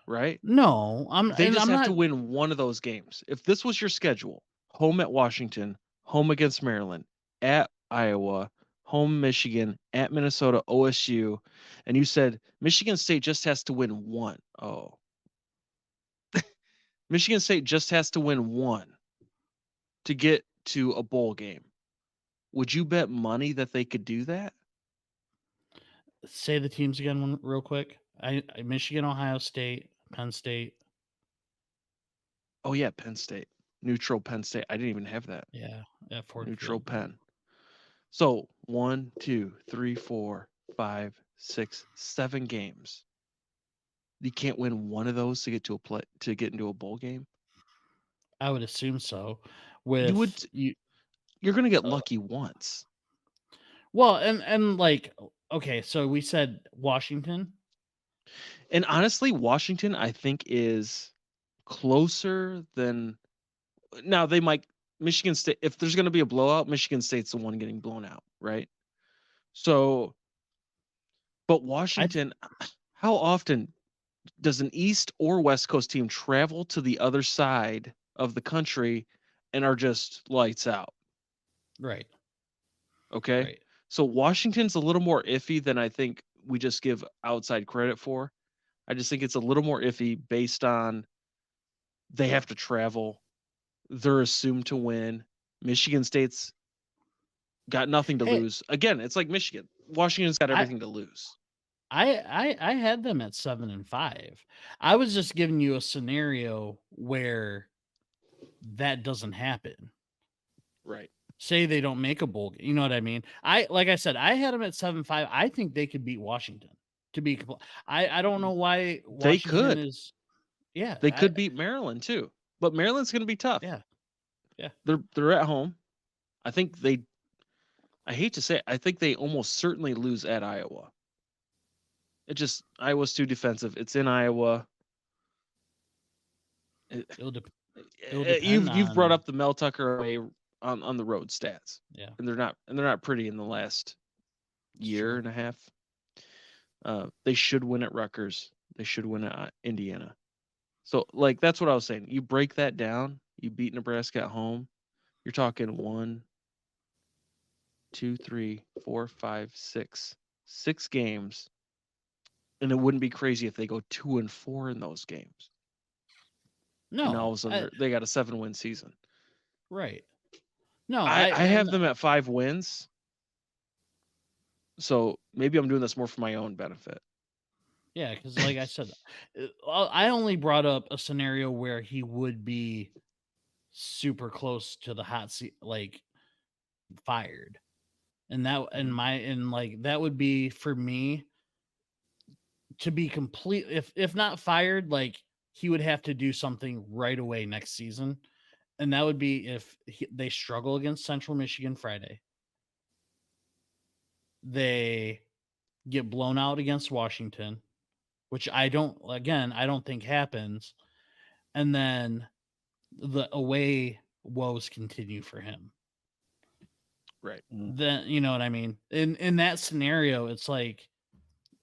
right? no, They just I'm have not, to win one of those games. If this was your schedule, home at Washington, home against Maryland, at Iowa, home Michigan, at Minnesota, OSU, and you said Michigan State just has to win one. Oh. Michigan State just has to win one to get to a bowl game. Would you bet money that they could do that? Say the teams again real quick. Michigan, Ohio State, Penn State. Oh yeah, Penn State. Neutral Penn State. I didn't even have that. Yeah, at Ford Neutral Field. Penn. So 1, 2, 3, 4, 5, 6, 7 games. You can't win one of those to get into a bowl game. I would assume so. You're going to get lucky once. Well, and like, okay, so we said Washington. And honestly, Washington, I think, is closer than. Now they might. Michigan State. If there's going to be a blowout, Michigan State's the one getting blown out, right? So, but Washington, how often does an East or West Coast team travel to the other side of the country and are just lights out? Right. Okay. Right. So Washington's a little more iffy than I think we just give outside credit for. I just think it's a little more iffy based on they have to travel. They're assumed to win. Michigan State's got nothing to lose. Again, it's like Michigan. Washington's got everything to lose. I had them at 7-5. I was just giving you a scenario where that doesn't happen. Right. Say they don't make a bowl game. You know what I mean? Like I said, I had them at 7-5. I think they could beat Washington. To be I don't know why Washington they could. Is. Yeah, they could beat Maryland too, but Maryland's going to be tough. Yeah, yeah. They're at home. I think they. I hate to say it, I think they almost certainly lose at Iowa. Iowa's too defensive. It's in Iowa. You've brought up the Mel Tucker away on the road stats. Yeah, and they're not pretty in the last year and a half. They should win at Rutgers. They should win at Indiana. So like that's what I was saying. You break that down. You beat Nebraska at home. You're talking 1, 2, 3, 4, 5, 6 games. And it wouldn't be crazy if they go 2-4 in those games. No, and all of a sudden they got a 7-win season. Right. No, I have them at 5 wins. So maybe I'm doing this more for my own benefit. Yeah, because like I said, I only brought up a scenario where he would be super close to the hot seat, like fired, and that would be for me to be complete. If not fired, like he would have to do something right away next season, and that would be if they struggle against Central Michigan Friday, they get blown out against Washington, which I don't think happens, and then the away woes continue for him. Right. Then you know what I mean? In that scenario, it's like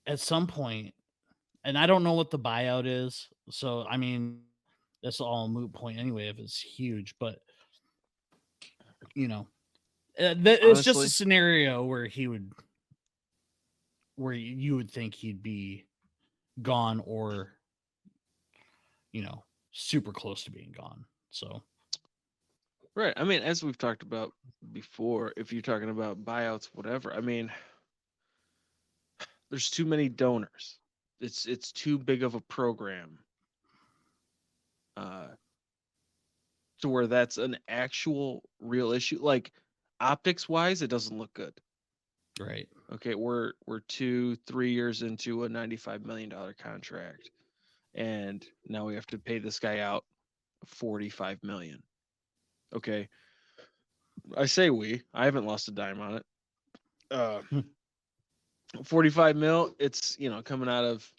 at some point, and I don't know what the buyout is, so I mean that's all a moot point anyway if it's huge, but you know, it's just a Honestly, scenario where you would think he'd be gone or super close to being gone. So right. I mean, as we've talked about before, if you're talking about buyouts, whatever, I mean, there's too many donors. It's too big of a program uh, to where that's an actual real issue. Like optics wise, it doesn't look good. right. Okay, we're 2-3 years into a $95 million contract, and now we have to pay this guy out 45 million. Okay, I say I haven't lost a dime on it. Uh, 45 mil, it's coming out of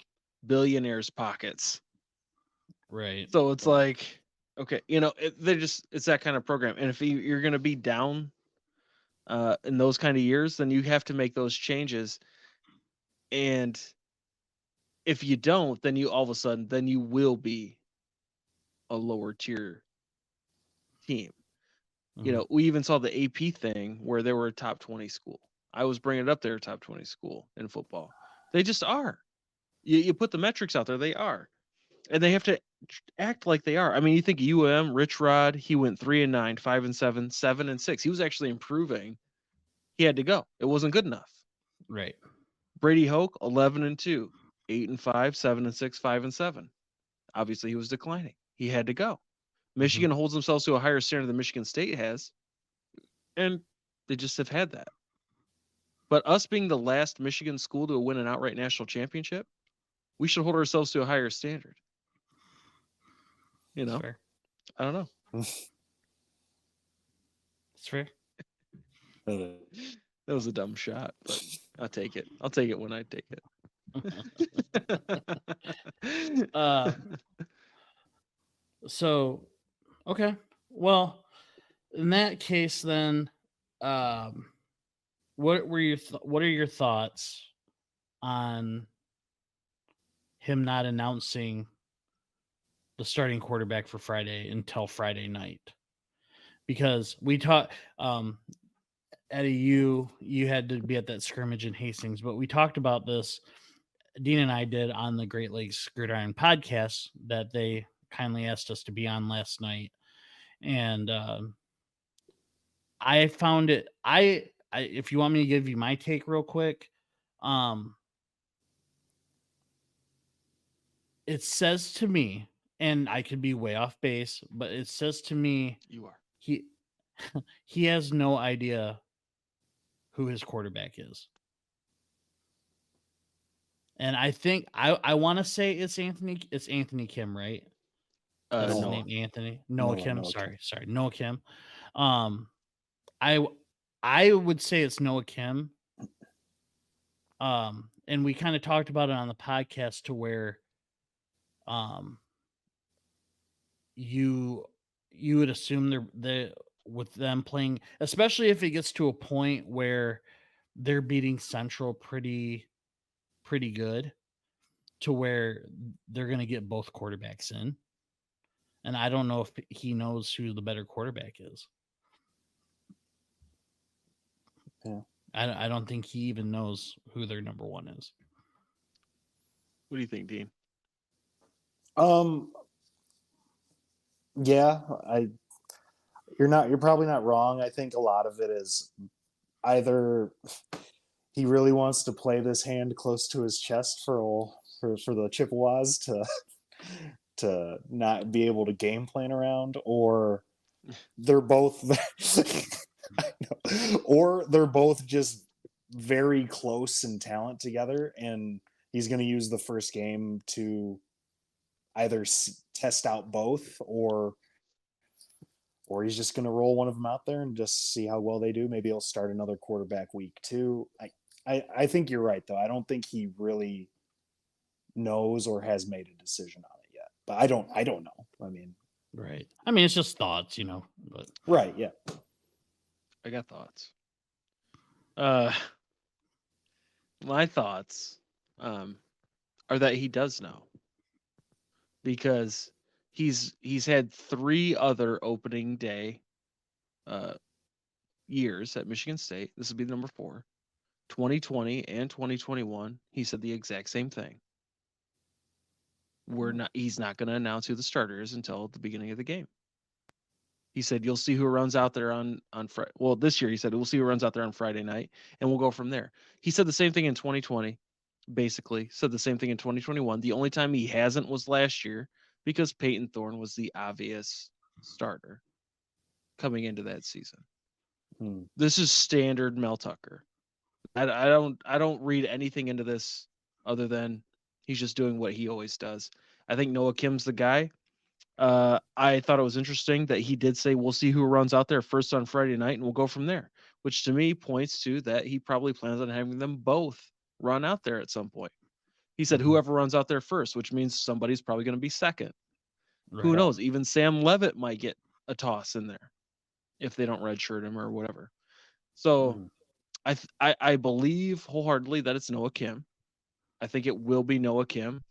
billionaires' pockets. Right. So it's like, okay, it's that kind of program. And if you're going to be down in those kind of years, then you have to make those changes. And if you don't, then you all of a sudden, then you will be a lower tier team. Mhm. We even saw the AP thing where they were a top 20 school. I was bringing it up, they're a top 20 school in football. They just are. You put the metrics out there, they are. And they have to act like they are. I mean, you think Rich Rod, he went 3-9, 5-7, 7-6. He was actually improving. He had to go. It wasn't good enough. Right. Brady Hoke, 11-2, 8-5, 7-6, 5-7. Obviously, he was declining. He had to go. Michigan holds themselves to a higher standard than Michigan State has, and they just have had that. But us being the last Michigan school to win an outright national championship, we should hold ourselves to a higher standard. That's fair. I don't know. That's fair. That was a dumb shot, but I'll take it. I'll take it when I take it. So okay. Well, in that case then what are your thoughts on him not announcing the starting quarterback for Friday until Friday night? Because we talked Eddie, you had to be at that scrimmage in Hastings, but we talked about this. Dean and I did on the Great Lakes Gridiron podcast that they kindly asked us to be on last night, and I found it. If you want me to give you my take real quick, it says to me, and I could be way off base, but it says to me You are. he has no idea who his quarterback is. And I think I want to say it's Anthony Kim, right? That's his Noah. name, Anthony. Noah Kim. Noah Sorry, Noah Kim. I would say it's Noah Kim. And we kind of talked about it on the podcast to where you would assume they're with them playing, especially if it gets to a point where they're beating Central pretty good, to where they're going to get both quarterbacks in. And I don't know if he knows who the better quarterback is. Yeah. I don't think he even knows who their number one is. What do you think, Dean? Yeah, you're probably not wrong. I think a lot of it is either he really wants to play this hand close to his chest for for the Chippewas to not be able to game plan around, or they're both I know, or they're both just very close in talent together, and he's going to use the first game to either test out both, or he's just going to roll one of them out there and just see how well they do. Maybe he'll start another quarterback week too. I think you're right, though. I don't think he really knows or has made a decision on it yet. But I don't know. I mean, Right. I mean, it's just thoughts, you know. But right, yeah. I got thoughts. My thoughts are that he does know, because he's had 3 other opening day years at Michigan State. This will be the number 4. 2020 and 2021, he said the exact same thing. He's not going to announce who the starter is until the beginning of the game. He said, you'll see who runs out there on Friday. Well, this year he said, we'll see who runs out there on Friday night, and we'll go from there. He said the same thing in 2020, basically. Said the same thing in 2021. The only time he hasn't was last year, because Peyton Thorne was the obvious starter coming into that season. This is standard Mel Tucker. I don't read anything into this other than he's just doing what he always does. I think Noah Kim's the guy. I thought it was interesting that he did say we'll see who runs out there first on Friday night and we'll go from there, which to me points to that he probably plans on having them both run out there at some point. He said whoever runs out there first, which means somebody's probably going to be second. Right. Who knows? Even Sam Levitt might get a toss in there if they don't redshirt him or whatever. So I believe wholeheartedly that it's Noah Kim. I think it will be Noah Kim.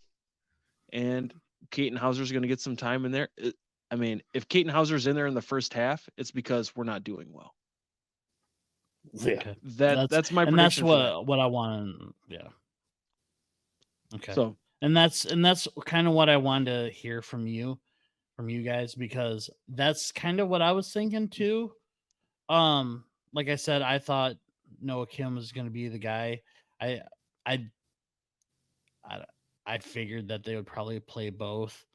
And Katin Houser's going to get some time in there. I mean, if Katin Houser's in there in the first half, it's because we're not doing well. Yeah. Okay. That's my prediction. And that's what I want. Yeah. Okay. So, and that's kind of what I wanted to hear from you guys, because that's kind of what I was thinking too. Like I said, I thought Noah Kim was going to be the guy. I figured that they would probably play both,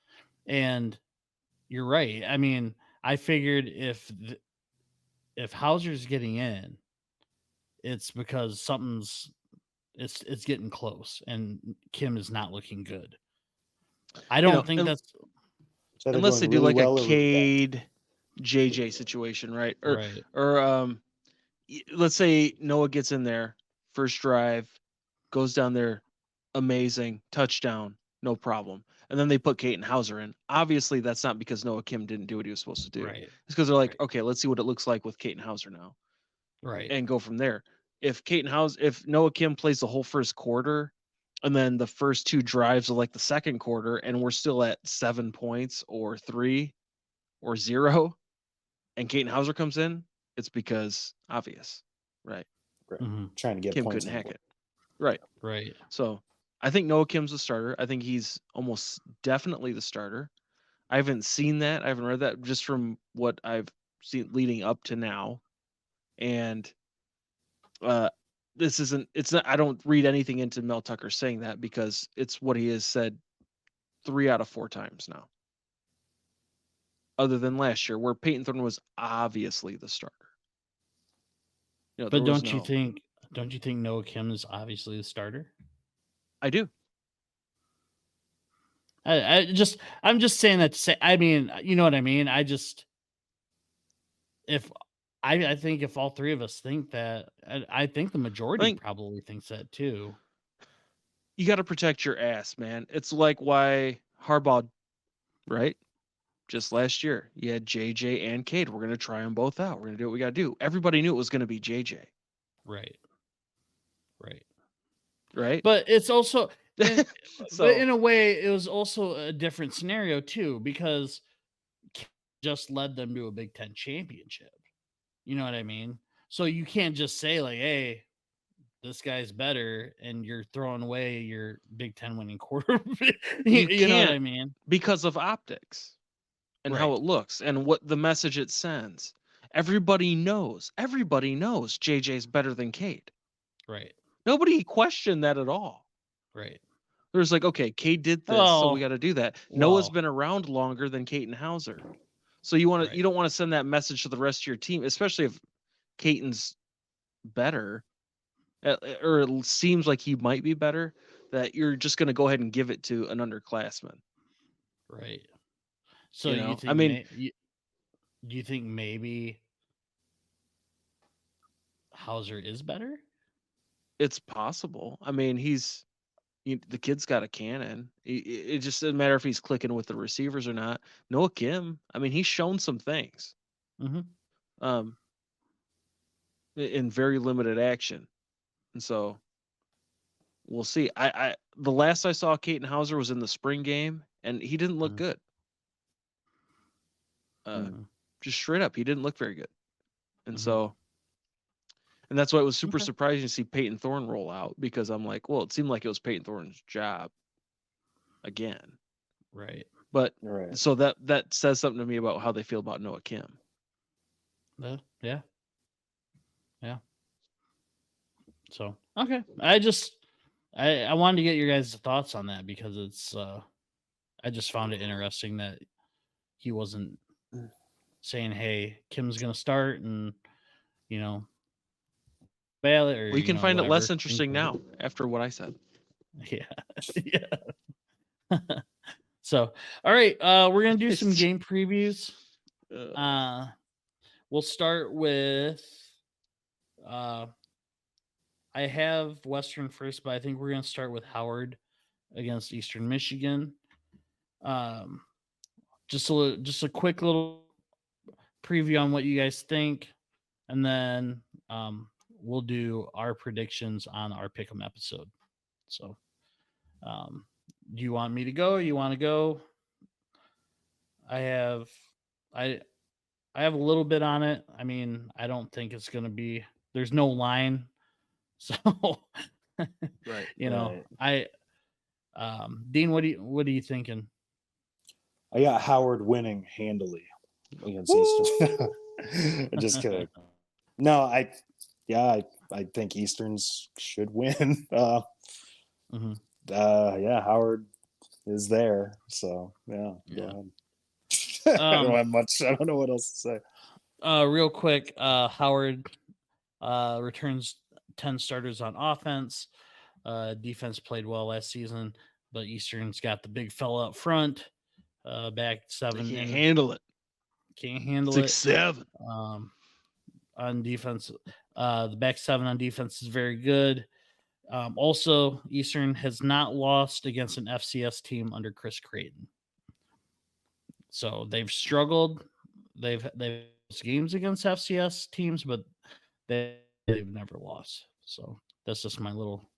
and you're right. I mean, I figured if Hauser's getting in, it's because it's getting close, and Kim is not looking good. I don't think that's unless they do like a Cade JJ situation, right? Or let's say Noah gets in there, first drive, goes down there, amazing, touchdown, no problem. And then they put Katin Houser in. Obviously, that's not because Noah Kim didn't do what he was supposed to do. Right. It's because they're like, okay, let's see what it looks like with Katin Houser now. Right. And go from there. If Noah Kim plays the whole first quarter, and then the first 2 drives are like the second quarter, and we're still at 7 points or 3 or 0, and Katin Houser comes in, it's because obvious, right? Mm-hmm. Trying to get Kim points couldn't hack it. Right. So I think Noah Kim's the starter. I think he's almost definitely the starter. I haven't seen that. I haven't read that, just from what I've seen leading up to now. And it's not, I don't read anything into Mel Tucker saying that, because it's what he has said 3 out of 4 times now. Other than last year, where Peyton Thorne was obviously the starter. You know, but don't you think Noah Kim is obviously the starter? I do. I'm just saying that to say, I mean, you know what I mean? I think if all 3 of us think that, I think the majority probably thinks that too. You got to protect your ass, man. It's like why Harbaugh, right? Just last year, you had JJ and Cade. We're going to try them both out. We're going to do what we got to do. Everybody knew it was going to be JJ. Right. But it's also, but in a way, it was also a different scenario too, because just led them to a Big Ten championship. You know what I mean? So you can't just say like, hey, this guy's better, and you're throwing away your Big Ten winning quarter. you know what I mean? Because of optics and how it looks and what the message it sends. Everybody knows JJ's better than Cade. Right. Nobody questioned that at all. Right. There's like, okay, Cade did this, so we Oh, got to do that. Noah's well, been around longer than Caton Hauser, so right. you don't want to send that message to the rest of your team, especially if Caton's better, or it seems like he might be better. That you're just going to go ahead and give it to an underclassman. Right. So You you know, I think mean, do you think maybe Hauser is better? it's possible. I mean, the kid's got a cannon. It just doesn't matter if he's clicking with the receivers or not. Noah Kim, I mean, he's shown some things Mm-hmm. um, in very limited action, and so we'll see. I the last I saw Caton Hauser was in the spring game, and he didn't look Mhm. good. Mhm. Just straight up, he didn't look very good, and Mhm. so. And that's why it was super Okay. surprising to see Peyton Thorne roll out, because I'm like, well, it seemed like it was Peyton Thorne's job again. Right. But Right. so that says something to me about how they feel about Noah Kim. Yeah. Yeah. So okay. I wanted to get your guys' thoughts on that because it's I just found it interesting that he wasn't saying, "Hey, Kim's gonna start," and you know, ballot or Well, you you can know find it less whatever. interesting now after what I said. Yeah. Yeah. So, all right, we're gonna do some game previews. We'll start with I have Western first, but I think we're gonna start with Howard against Eastern Michigan. Um, just a quick little preview on what you guys think, and then we'll do our predictions on our pick'em episode. So, do you want me to go? You want to go? I have I I have a little bit on it. I mean, I don't think it's gonna be. There's no line, so Right. you know. Right. Dean, what are you thinking? I got Howard winning handily against Eastern. Just kidding. No, I think Easterns should win. Mhm. Yeah, Howard is there. So yeah, go Yeah. ahead. I don't Um, have much. I don't know what else to say. real quick, Howard returns 10 starters on offense. Defense played well last season, but Eastern's got the big fella up front. Back They seven can't and handle it. can't handle it. 6'7". On defense, the back seven on defense is very good. Also, Eastern has not lost against an FCS team under Chris Creighton. So they've struggled. They've lost games against FCS teams, but they've never lost. So that's just my little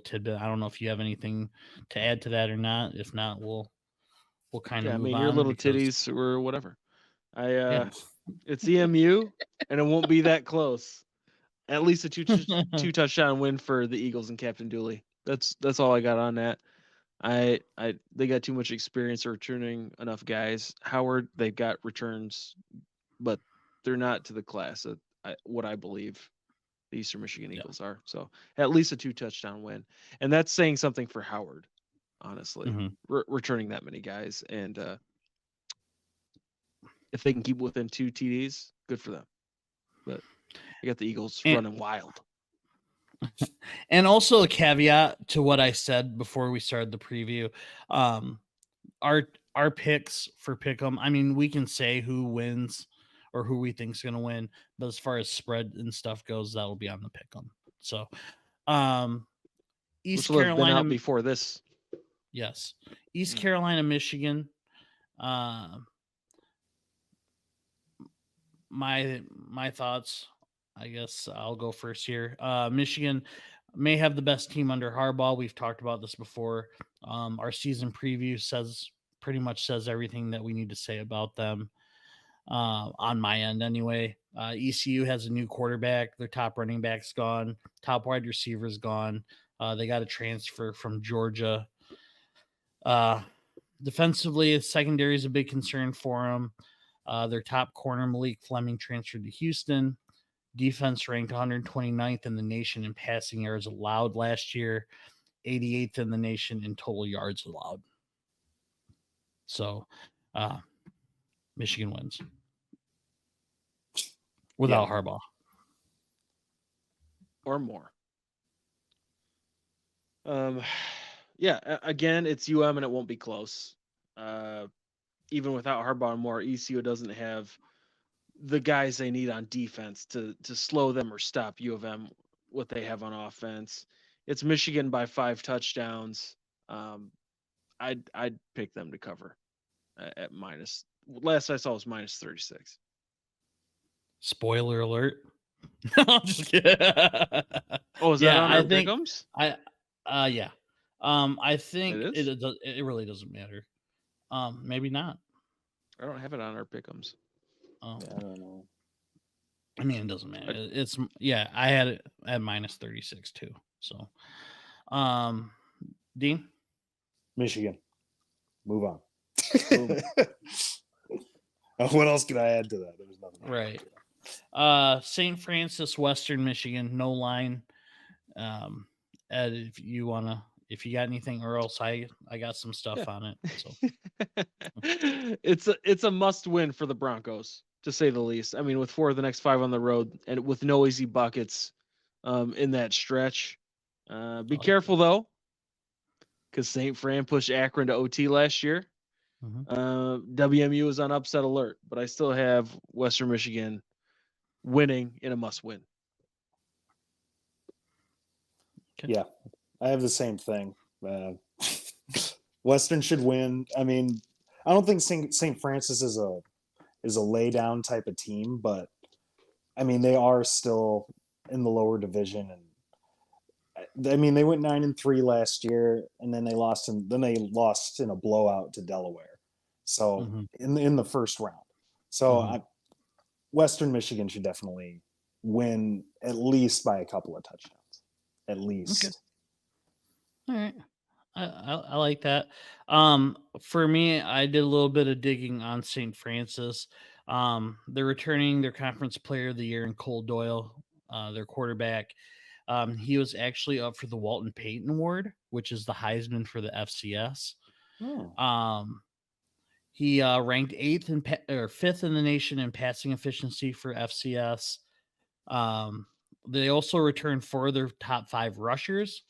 tidbit. I don't know if you have anything to add to that or not. If not, we'll kind of Yeah, I move mean, your on little because titties or whatever. yeah. It's EMU, and it won't be that close. At least a two touchdown win for the Eagles and Captain Dooley. That's all I got on that. They got too much experience returning enough guys. Howard, they've got returns, but they're not to the class of what I believe the Eastern Michigan Yeah. Eagles are. So at least a 2 touchdown win, and that's saying something for Howard, honestly. Mhm. Returning that many guys, and if they can keep within 2 TDs, good for them. But I got the Eagles running wild. And also a caveat to what I said before we started the preview. Our picks for pick'em, I mean, we can say who wins or who we think's gonna win, but as far as spread and stuff goes, that'll be on the pick'em. So East Which will have been Carolina, out before this. yes. East Carolina, Michigan. My thoughts. I guess I'll go first here. Michigan may have the best team under Harbaugh. We've talked about this before. Our season preview pretty much says everything that we need to say about them. On my end, anyway. ECU has a new quarterback. Their top running back's gone. Top wide receiver's gone. They got a transfer from Georgia. Defensively, secondary is a big concern for them. Their top corner, Malik Fleming, transferred to Houston. Defense ranked 129th in the nation in passing yards allowed last year. 88th in the nation in total yards allowed. So, Michigan wins without Harbaugh or more. Again, it's UM and it won't be close. Even without Harbaugh and more, ECU doesn't have the guys they need on defense to slow them or stop U of M what they have on offense. It's Michigan by 5 touchdowns. I'd pick them to cover at minus. Last I saw was minus 36. Spoiler alert. I'm just kidding. Oh, is that on our pick'ems? Yeah. I think It is? it really doesn't matter. Maybe not. I don't have it on our pick'ems. I don't know. I mean, it doesn't matter. It's I had it at minus 36 too. So, Dean, Michigan. Move on. Boom. What else can I add to that? There was nothing. Right. St. Francis, Western Michigan, no line. Ed, if you got anything, or else I got some stuff on it. So It's a must win for the Broncos, to say the least. I mean, with 4 of the next 5 on the road and with no easy buckets in that stretch. Be careful though, because St. Fran pushed Akron to OT last year. WMU is on upset alert, but I still have Western Michigan winning in a must win. Okay. Yeah, I have the same thing. Western should win. I mean, I don't think St. Francis is a lay down type of team, but I mean they are still in the lower division, and I mean they went 9-3 last year, and then they lost in a blowout to Delaware. So in the first round. So Western Michigan should definitely win at least by a couple of touchdowns. At least. Okay. All right. I like that. For me, I did a little bit of digging on St. Francis. They're returning their conference player of the year in Cole Doyle, their quarterback. He was actually up for the Walton Payton Award, which is the Heisman for the FCS. He ranked 5th in the nation in passing efficiency for FCS. They also returned 4 of their top 5 rushers.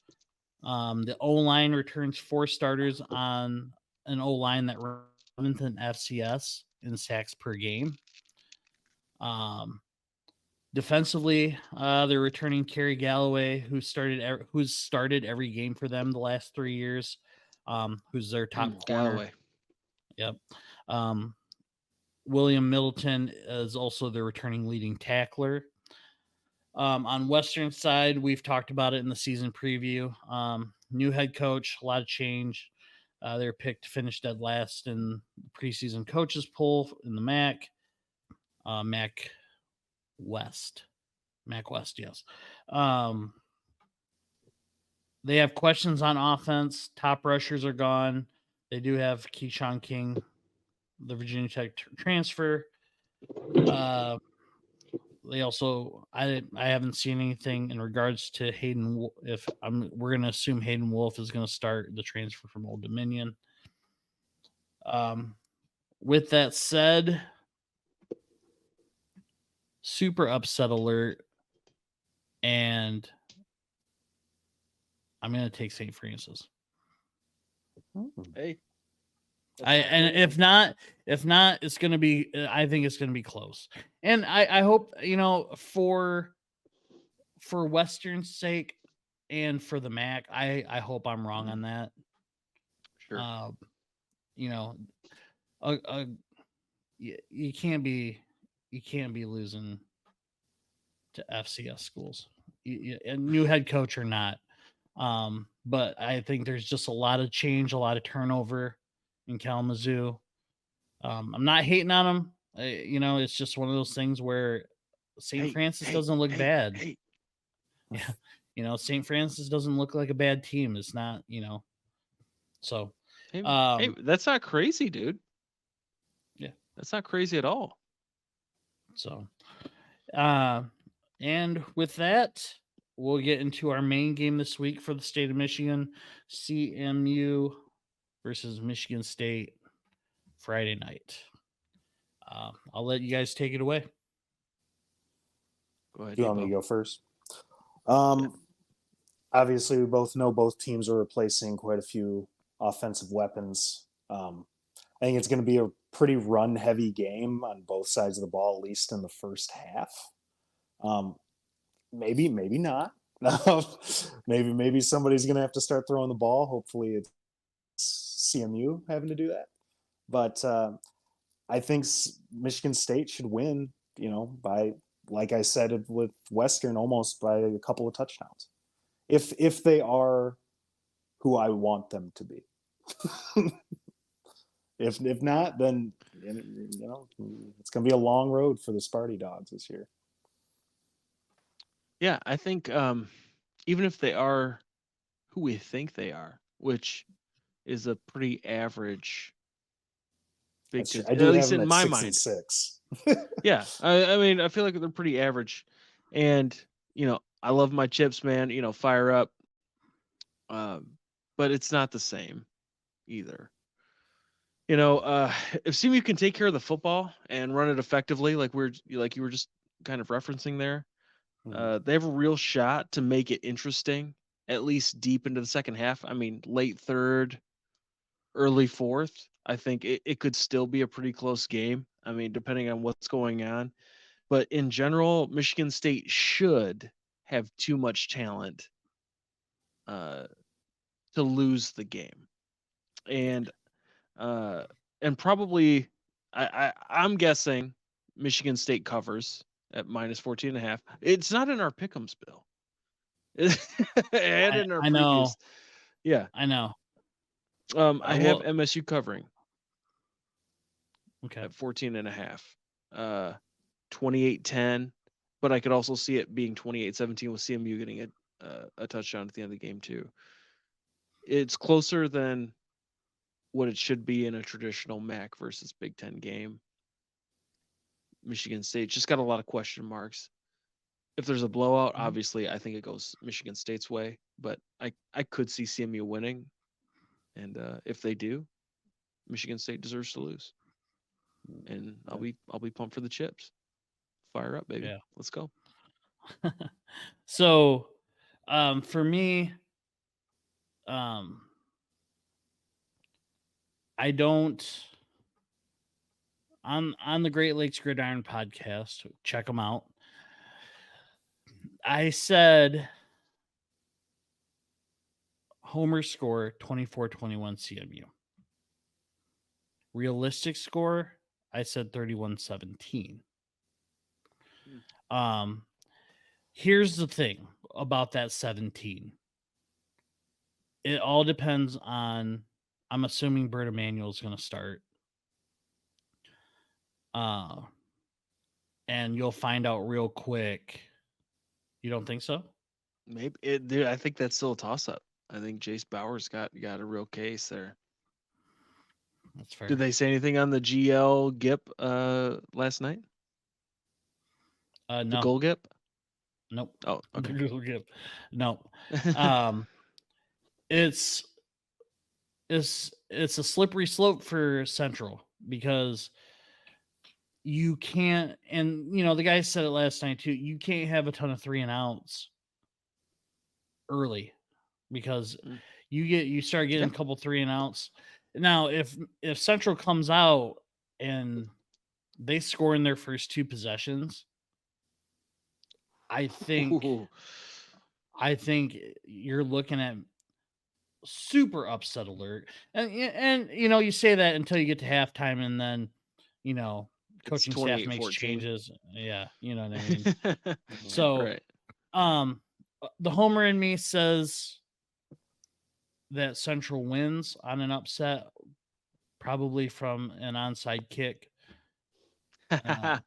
The O-line returns 4 starters on an O-line that runs 7th in FCS in sacks per game. Defensively, they're returning Kerry Galloway, who's started every game for them the last 3 years. Who's their top corner. Galloway. Yep. William Middleton is also their returning leading tackler. On Western side, we've talked about it in the season preview. New head coach, a lot of change. They're picked to finish dead last in the preseason coaches poll in the MAC. MAC West, yes. They have questions on offense. Top rushers are gone. They do have Keyshawn King, the Virginia Tech transfer. They also, I haven't seen anything in regards to Hayden. We're going to assume Hayden Wolf is going to start, the transfer from Old Dominion. With that said, super upset alert, and I'm going to take St. Francis. Hey. And if not, it's going to be, I think it's going to be close. And I hope, for Western's sake and for the MAC, I hope I'm wrong on that. Sure. You can't be losing to FCS schools, a new head coach or not. But I think there's just a lot of change, a lot of turnover in Kalamazoo. I'm not hating on them. It's just one of those things where St. Francis doesn't look bad. Yeah. St. Francis doesn't look like a bad team. It's not, so. Hey, that's not crazy, dude. Yeah. That's not crazy at all. So, and with that, we'll get into our main game this week for the state of Michigan, CMU versus Michigan State, Friday night. I'll let you guys take it away. Go ahead, Do you want me to Debo. go first? Obviously, we both know both teams are replacing quite a few offensive weapons. I think it's going to be a pretty run-heavy game on both sides of the ball, at least in the first half. Maybe not. maybe somebody's going to have to start throwing the ball. Hopefully, it's CMU having to do that. But I think Michigan State should win. By, like I said with Western, almost by a couple of touchdowns. If they are who I want them to be. If not, then it's going to be a long road for the Sparty Dogs this year. Yeah, I think even if they are who we think they are, which is a pretty average Big That's true. Ten, I at do have least them in at my 6-6. mind. Yeah, I mean, I feel like they're pretty average, and I love my chips, man. Fire up, but it's not the same either. If CMU can take care of the football and run it effectively, like you were just kind of referencing there, they have a real shot to make it interesting, at least deep into the second half. I mean, late third, early fourth. I think it could still be a pretty close game. I mean, depending on what's going on. But in general, Michigan State should have too much talent to lose the game. And probably I'm guessing Michigan State covers at minus 14.5. It's not in our pick'ems, Bill. And in our I know. previous, yeah, I know. I have MSU covering Okay. at 14.5, 28-10, but I could also see it being 28-17 with CMU getting a touchdown at the end of the game too. It's closer than what it should be in a traditional MAC versus Big Ten game. Michigan State just got a lot of question marks. If there's a blowout, obviously I think it goes Michigan State's way, but I could see CMU winning, and if they do, Michigan State deserves to lose. And I'll be pumped for the chips. Fire up, baby. Yeah. Let's go. So, for me, I don't on the Great Lakes Gridiron podcast. Check them out. I said Homer score 24-21 CMU. Realistic score, I said 31-17. Here's the thing about that 17. It all depends on, I'm assuming Bert Emanuel is going to start. And you'll find out real quick. You don't think so? Maybe dude, I think that's still a toss up. I think Jace Bauer's got a real case there. That's fair. Did they say anything on the GL Gip last night? No. The goal Gip? Nope. Oh, okay. The Goal Gip. No. It's a slippery slope for Central because you can't, and the guy said it last night too, you can't have a ton of 3 and outs early because you start getting a couple 3 and outs. Now, if Central comes out and they score in their first 2 possessions, I think you're looking at super upset alert. And you say that until you get to halftime, and then coaching staff makes changes. Yeah, you know what I mean. So, right. The homer in me says that Central wins on an upset, probably from an onside kick. A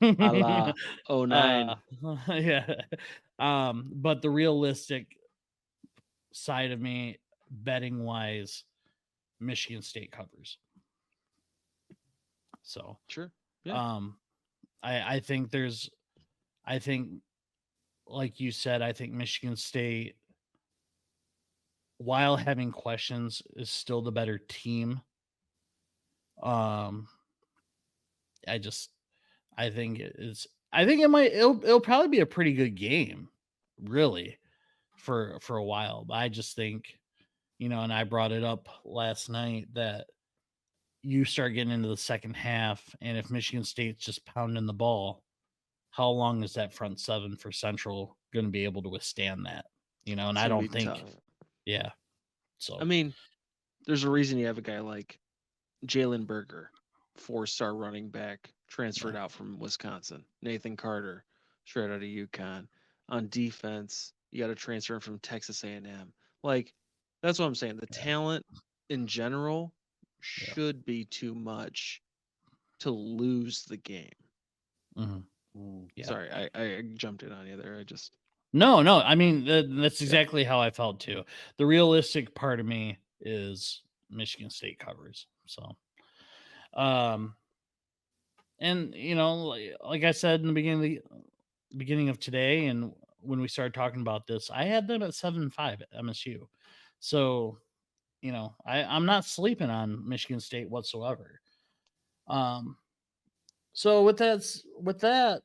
la 09. Yeah. But the realistic side of me, betting wise, Michigan State covers. So sure. Yeah. I think like you said, I think Michigan State, while having questions, is still the better team. Um, I just, I think it'll probably be a pretty good game, really, for a while. But I just think, and I brought it up last night that you start getting into the second half, and if Michigan State's just pounding the ball, how long is that front seven for Central going to be able to withstand that? And It's I gonna don't be think, tough. yeah. So I mean, there's a reason you have a guy like Jalen Berger, 4-star running back, transferred out from Wisconsin. Nathan Carter, straight out of UConn. On defense, you got to transfer from Texas A&M. Like, that's what I'm saying. The talent in general should be too much to lose the game. mhm. Yeah. Sorry, I jumped in on you there. No. I mean, that's exactly how I felt too. The realistic part of me is Michigan State covers. So, and like I said in the beginning of today, and when we started talking about this, I had them at 7-5 at MSU. So, I'm not sleeping on Michigan State whatsoever. So with that,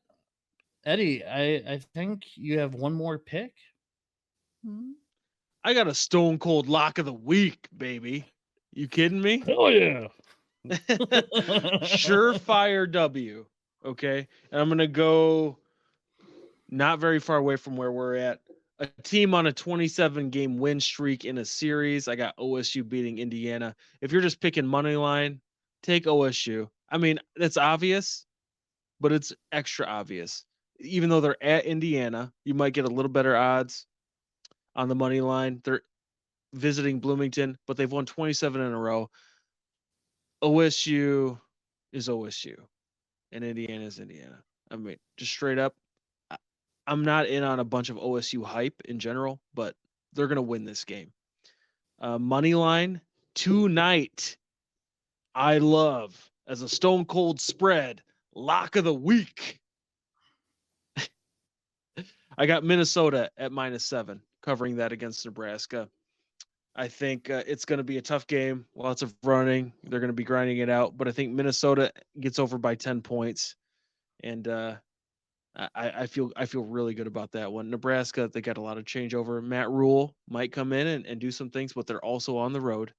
Eddie, I think you have one more pick. I got a stone cold lock of the week, baby. You kidding me? Hell yeah. Surefire W. Okay. And I'm going to go not very far away from where we're at. A team on a 27 game win streak in a series. I got OSU beating Indiana. If you're just picking money line, take OSU. I mean, that's obvious, but it's extra obvious. Even though they're at Indiana, you might get a little better odds on the money line. They're visiting Bloomington, but they've won 27 in a row. OSU is OSU, and Indiana is Indiana. I mean, just straight up, I'm not in on a bunch of OSU hype in general, but they're going to win this game. Money line tonight, I love as a stone cold spread, lock of the week. I got Minnesota at -7, covering that against Nebraska. I think it's going to be a tough game. Lots of running. They're going to be grinding it out, but I think Minnesota gets over by 10 points, and I feel really good about that one. Nebraska, they got a lot of changeover. Matt Rule might come in and do some things, but they're also on the road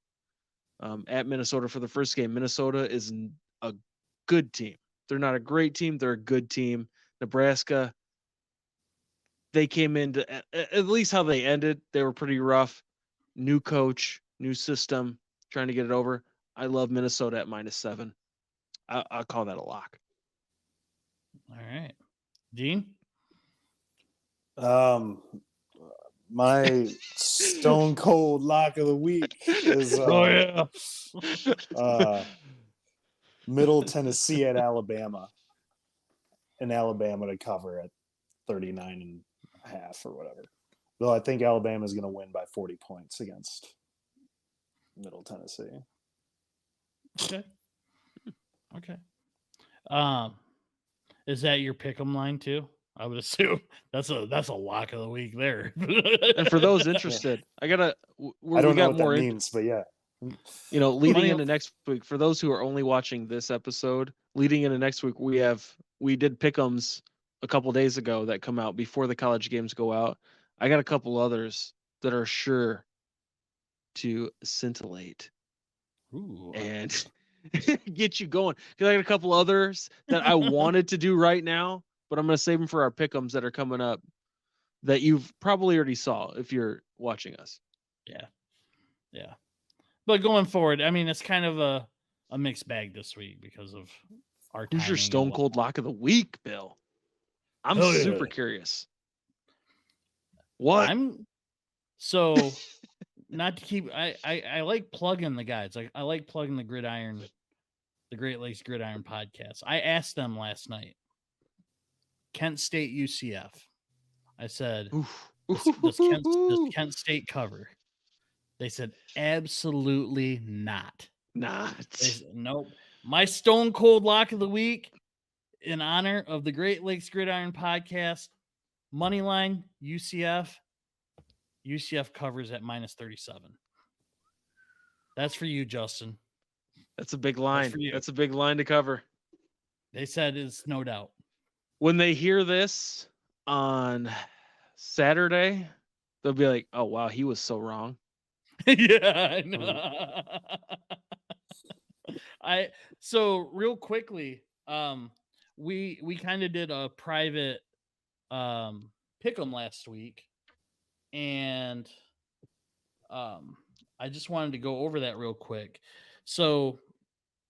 at Minnesota for the first game. Minnesota is a good team. They're not a great team. They're a good team. Nebraska, they came into at least how they ended. They were pretty rough. New coach, new system, trying to get it over. I love Minnesota at -7. I'll call that a lock. All right. Dean? My stone cold lock of the week is Middle Tennessee at Alabama, and Alabama to cover at 39.5 or whatever. Though I think Alabama is going to win by 40 points against Middle Tennessee. Okay. Is that your pick'em line too? I would assume that's a lock of the week there. And for those interested, I don't know what that means, but yeah. Leading into next week, for those who are only watching this episode, leading into next week, we did pick'ems a couple days ago that come out before the college games go out. I got a couple others that are sure to scintillate and get you going. Because I got a couple others that I wanted to do right now, but I'm going to save them for our pick'ems that are coming up that you've probably already saw if you're watching us. Yeah. But going forward, I mean, it's kind of a mixed bag this week because of our timing. Who's your stone cold lock of the week, Bill? I'm super curious. What? So not to keep I like plugging the guys. I like plugging the Great Lakes Gridiron podcast. I asked them last night, Kent State UCF. I said, does Kent State cover? They said, absolutely not. They said, nope. My stone cold lock of the week, in honor of the Great Lakes Gridiron podcast, money line UCF. UCF covers at -37. That's for you, Justin. That's a big line. for you. That's a big line to cover. They said it's no doubt. When they hear this on Saturday, they'll be like, "Oh wow, he was so wrong." Yeah, I know. So real quickly, we kind of did a private pick 'em last week, and I just wanted to go over that real quick. So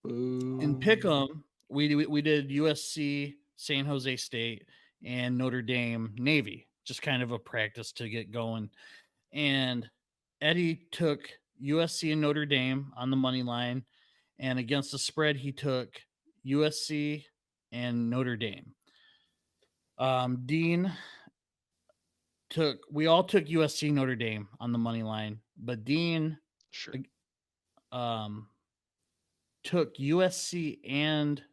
in pick 'em, we did USC, San Jose State, and Notre Dame Navy, just kind of a practice to get going. And Eddie took USC and Notre Dame on the money line, and against the spread, he took USC and Notre Dame. Dean we all took USC Notre Dame on the money line, but Dean Sure. took USC and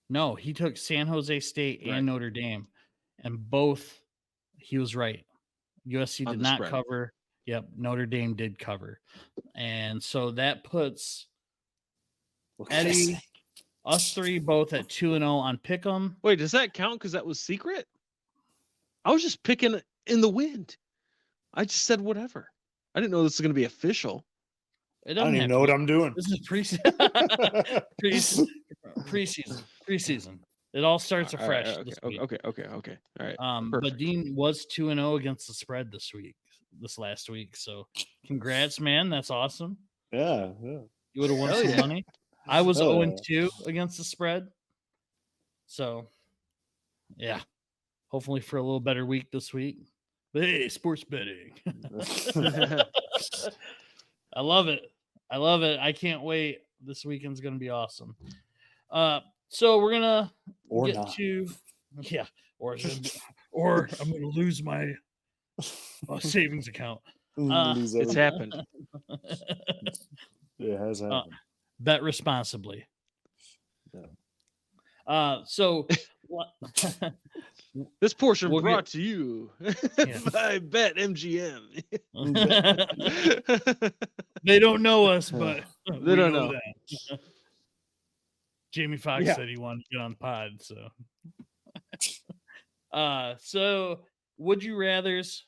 no, he took San Jose State Right. and Notre Dame, and both he was right. USC On did the not spread. cover. Yep, Notre Dame did cover, and so that puts What can I say? Eddie, us three both at 2-0 on Pick'em. Wait, does that count? Because that was secret. I was just picking in the wind. I just said whatever. I didn't know this was going to be official. It I doesn't don't even have know to what be- I'm doing. This is preseason. It all starts All right, afresh okay, this okay, week. okay. All right. But perfect. Dean was 2-0 against the spread this last week. So congrats, man. That's awesome. Yeah. You would have won Hell some yeah. money. I was Oh, 0-2 against the spread. So yeah. Hopefully for a little better week this week. But hey, sports betting. I love it. I can't wait. This weekend's gonna be awesome. So we're gonna Or get not. to or I'm gonna lose my savings account. Lose It's everything. happened. It has happened. Bet responsibly. Yeah. So This portion We'll brought to you by Bet MGM. they don't know us, but They we don't know. them. Jamie Foxx Yeah. said he wanted to get on the pod, so would you rathers?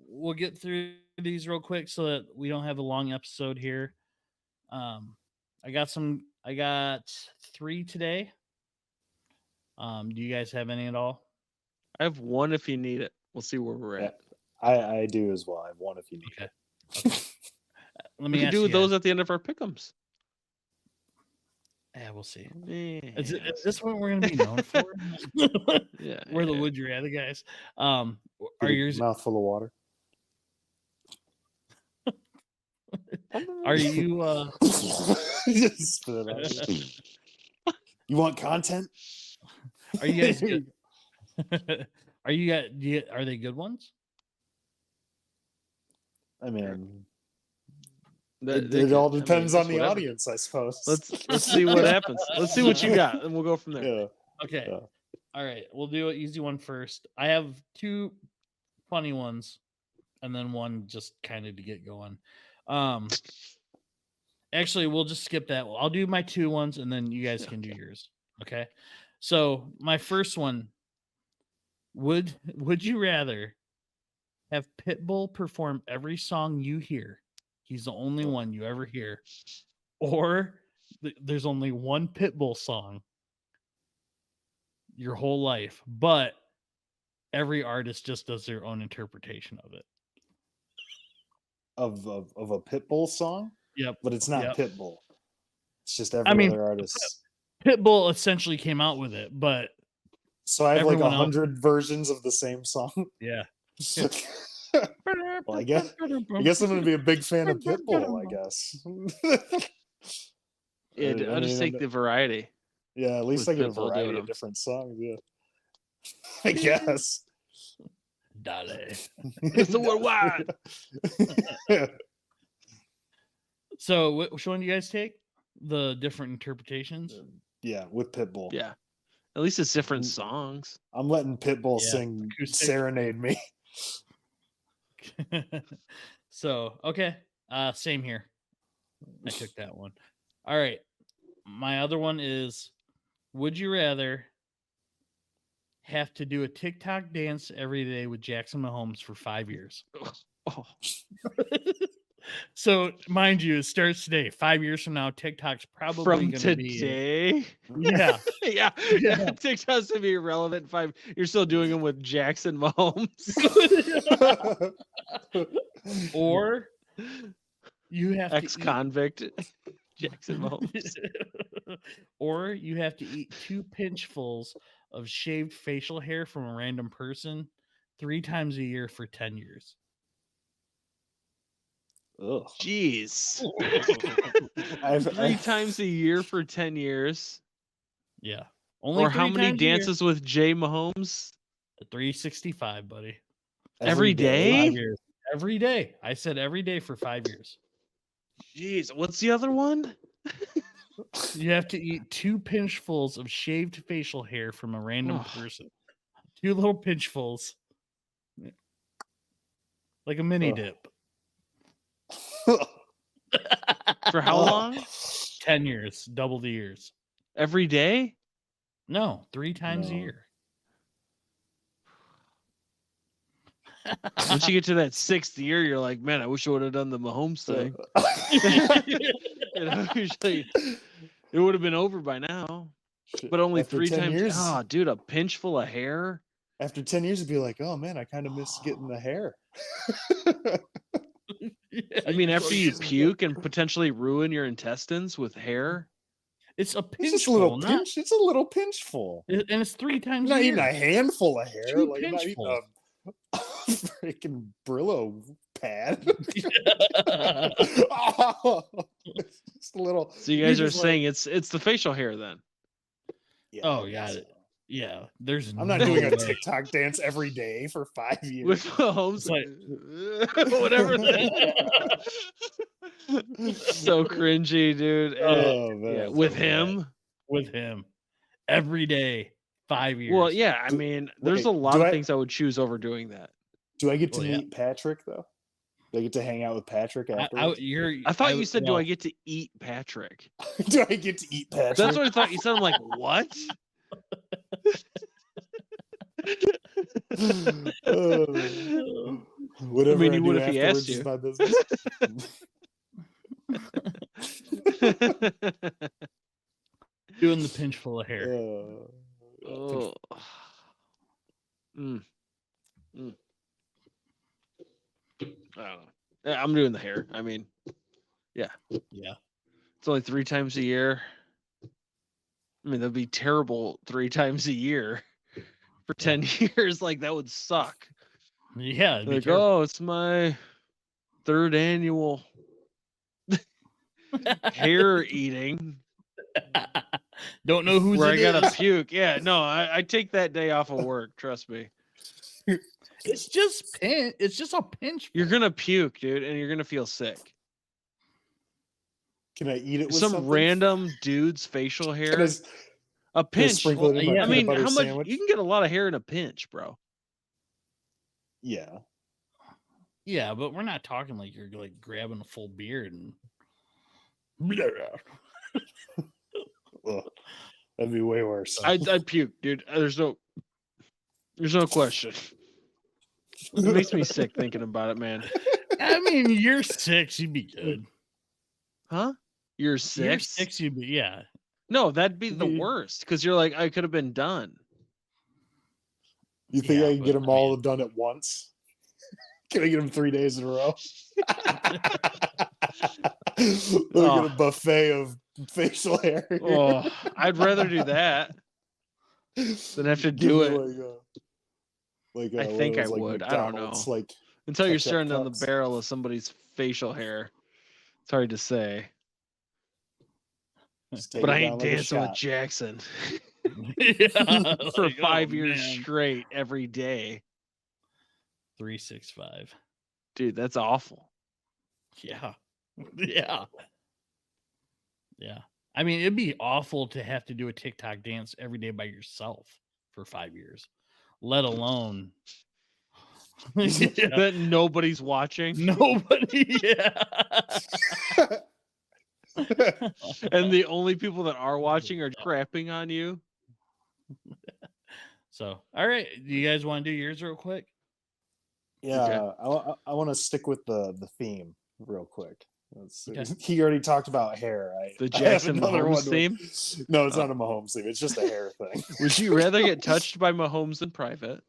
We'll get through these real quick so that we don't have a long episode here. I got 3 today. Do you guys have any at all? I have one if you need it. We'll see where we're at. I do as well. I have one if you need Okay. it. Let We me can ask do you those guys. at the end of our pick'ems. Yeah, we'll see. Yeah, Is this what we're gonna be known for? yeah, We're the yeah. would you rather guys. Get Are a yours? mouthful of water? Are you? Just spit it out. You want content? Are you guys good? Are you guys? Are they good ones? I mean, That- it all I mean, depends just on the whatever. audience, I suppose. Let's see what happens. Let's see what you got, and we'll go from there. Yeah. Okay. Yeah. All right. We'll do an easy one first. I have 2 funny ones, and then one just kind of to get going. Actually, we'll just skip that. I'll do my 2 ones, and then you guys can do yours. Okay. So my first one. Would you rather have Pitbull perform every song you hear? He's the only one you ever hear. Or there's only one Pitbull song your whole life, but every artist just does their own interpretation of it. Of a Pitbull song, Yep. but it's not Yep. Pitbull. It's just every mean, other artist. Pitbull essentially came out with it, but So I have like everyone else- 100 versions of the same song. yeah. Well, I guess I'm gonna be a big fan of Pitbull. I guess. Yeah, I I'll just mean, take the variety. Yeah, at least with I get a Pitbull doing variety them. of different songs. Yeah, I guess. Dale. Mr. Worldwide. So which one do you guys take? The different interpretations? Yeah, with Pitbull. Yeah, At least it's different songs. I'm letting Pitbull Yeah, sing acoustic. "Serenade Me." So okay, same here. I took that one. All right, my other one is: would you rather have to do a TikTok dance every day with Jackson Mahomes for 5 years? Oh, So, mind you, it starts today. 5 years from now, TikTok's probably from going to be today. yeah. Yeah, Yeah. TikTok's gonna be irrelevant in 5. You're still doing them with Jackson Mahomes. Or you have to eat Ex-convict Jackson Mahomes. or you have to eat 2 pinchfuls of shaved facial hair from a random person 3 times a year for 10 years. Ugh. Jeez. I've- 3 times a year for 10 years. Yeah. Only Or how 3 many times a year. dances with Jay Mahomes? 365, buddy. Every day? 5 years. Every day. I said every day for 5 years. Jeez, what's the other one? You have to eat 2 pinchfuls of shaved facial hair from a random Oh. person. 2 little pinchfuls. Like a mini Ugh. dip. For how long? 10 years. Double the years. Every day? No, 3 times a No. year. Once you get to that 6th year, you're like, man, I wish I would have done the Mahomes thing. You know, usually it would have been over by now. But only After 3 10 times. years- Oh, dude, a pinch full of hair. After 10 years, it'd be like, oh man, I kind of miss getting the hair. I mean, after you puke and potentially ruin your intestines with hair. It's a It's just a pinchful, little not, pinch. It's a little pinchful. and it's 3 times You're not a eating year. a handful of hair. 2 Like you're not eating pinchfuls. a freaking Brillo pad. It's just a little. So you guys you're are just saying it's the facial hair then. yeah, Oh, I got guess it. so. Yeah, there's I'm not no doing a way. TikTok dance every day for 5 years. With Mahomes, It's whatever. So cringy, dude. Oh, man, Yeah, that's with so him. with him every day, 5 years. Well, yeah. I mean, there's a Wait, lot do of I- things I would choose over doing that. Do I get to Oh, yeah. meet Patrick though? Do I get to hang out with Patrick I afterwards? thought you said, "Do I well, get to eat Patrick?" Do I get to eat Patrick? That's what I thought you said. I'm like, what? Whatever I I, mean, he do would if he afterwards asked is you. my business. doing the pinch full of hair. Oh. Mm. Mm. I don't know. Yeah, I'm doing the hair. I mean, Yeah. it's only 3 times a year. I mean, that'd be terrible 3 times a year for 10 years. Like, that would suck. Yeah. it'd be Like, terrible. oh, it's my 3rd annual hair eating Don't know who's where I it gotta is. puke. Yeah, no, I take that day off of work. Trust me. It's just It's just a pinch. You're gonna puke, dude, and you're gonna feel sick. Can I eat it with Some something? random dude's facial Can I hair. s- A can I pinch. sprinkle it in my yeah. I peanut mean, butter how much sandwich? you can get a lot of hair in a pinch, bro. Yeah. Yeah, but we're not talking like you're like grabbing a full beard and. Ugh, that'd be way worse. I'd puke, dude. There's no question. It makes me sick thinking about it, man. I mean, you're 6, you'd be good. Huh? You're You're 6? 6, you'd be yeah. No, that'd be the Mhm. worst because you're like, I could have been done. You think Yeah, I can get but, them I all mean- done at once? Can I get them 3 days in a row? Look at a buffet of facial hair. Oh, I'd rather do that than have to do it Like, I what are think I those, like, would. I don't know. McDonald's, Like, until you're ketchup staring down the cups. barrel of somebody's facial hair. It's hard to say. just take But it I down ain't like a dancing with shot. Jackson Yeah, for like, 5 oh, years man. straight every day. 365. Dude, that's awful. Yeah. Yeah. Yeah. I mean, it'd be awful to have to do a TikTok dance every day by yourself for 5 years, let alone yeah, That nobody's watching, nobody. Yeah. and the only people that are watching are crapping on you. So, all right. Do you guys want to do yours real quick? Yeah, I want to stick with the theme real quick. Okay. He already talked about hair. The I have Jackson another Mahomes one theme? No, it's Oh. not a Mahomes theme. It's just a hair thing. Would you rather get touched by Mahomes in private?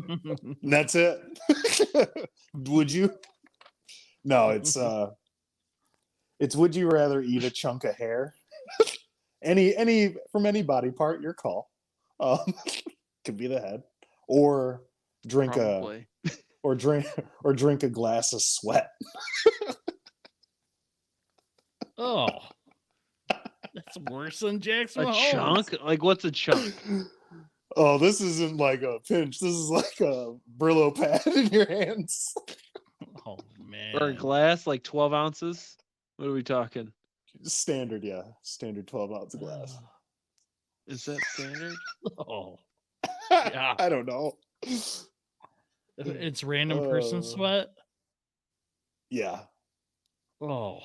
And that's it. Would you? No, it's would you rather eat a chunk of hair? any from any body part, your call. Could be the head, or drink Probably. drink a glass of sweat. Oh, that's worse than Jackson A Mahomes. chunk? Like, what's a chunk? Oh, this isn't like a pinch. This is like a Brillo pad in your hands. Oh man. Or a glass, like 12 ounces? What are we talking? Standard, yeah. Standard 12-ounce glass. Is that standard? Oh, yeah. I don't know. It's random person sweat. Yeah. Oh,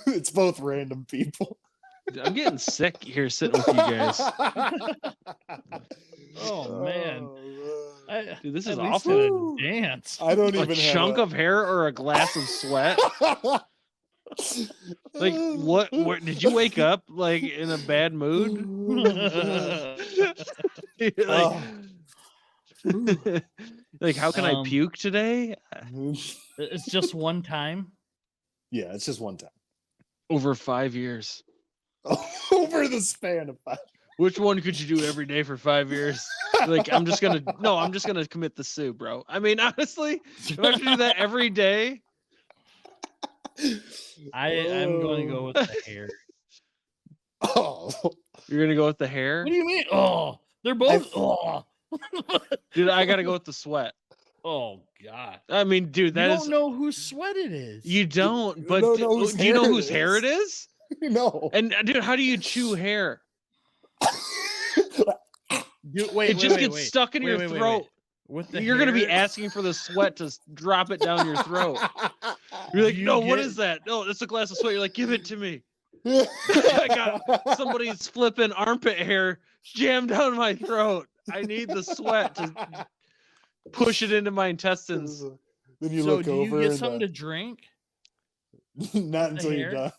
It's both random people. I'm getting sick here sitting with you guys. oh man. Dude, this At is least awful. did a dance. I don't A even chunk of hair or a glass of sweat? Like, what? Where, did you wake up like in a bad mood? like, like, how can I puke today? It's just one time. Yeah, it's just one time. Over 5 years. Over the span of 5. Which one could you do every day for 5 years? Like, I'm just gonna commit the sue, bro. I mean, honestly, if I have to do that every day, I'm going to go with the hair. Oh, you're gonna go with the hair. What do you mean? Oh, they're both. Oh, Dude, I gotta go with the sweat. oh God. I mean, dude, You that don't is know whose sweat it is. you don't. You But don't know whose do you know hair it whose hair is. it is? no. And dude, how do you chew hair? Wait, It just gets stuck in your throat. With the You're gonna be hair- asking for the sweat to drop it down your throat. You're like, You no, what get- is that? No, that's a glass of sweat. You're like, give it to me. I got somebody's flipping armpit hair jammed down my throat. I need the sweat to push it into my intestines. Then you So look do over you get and something to drink? not until hair? you're done.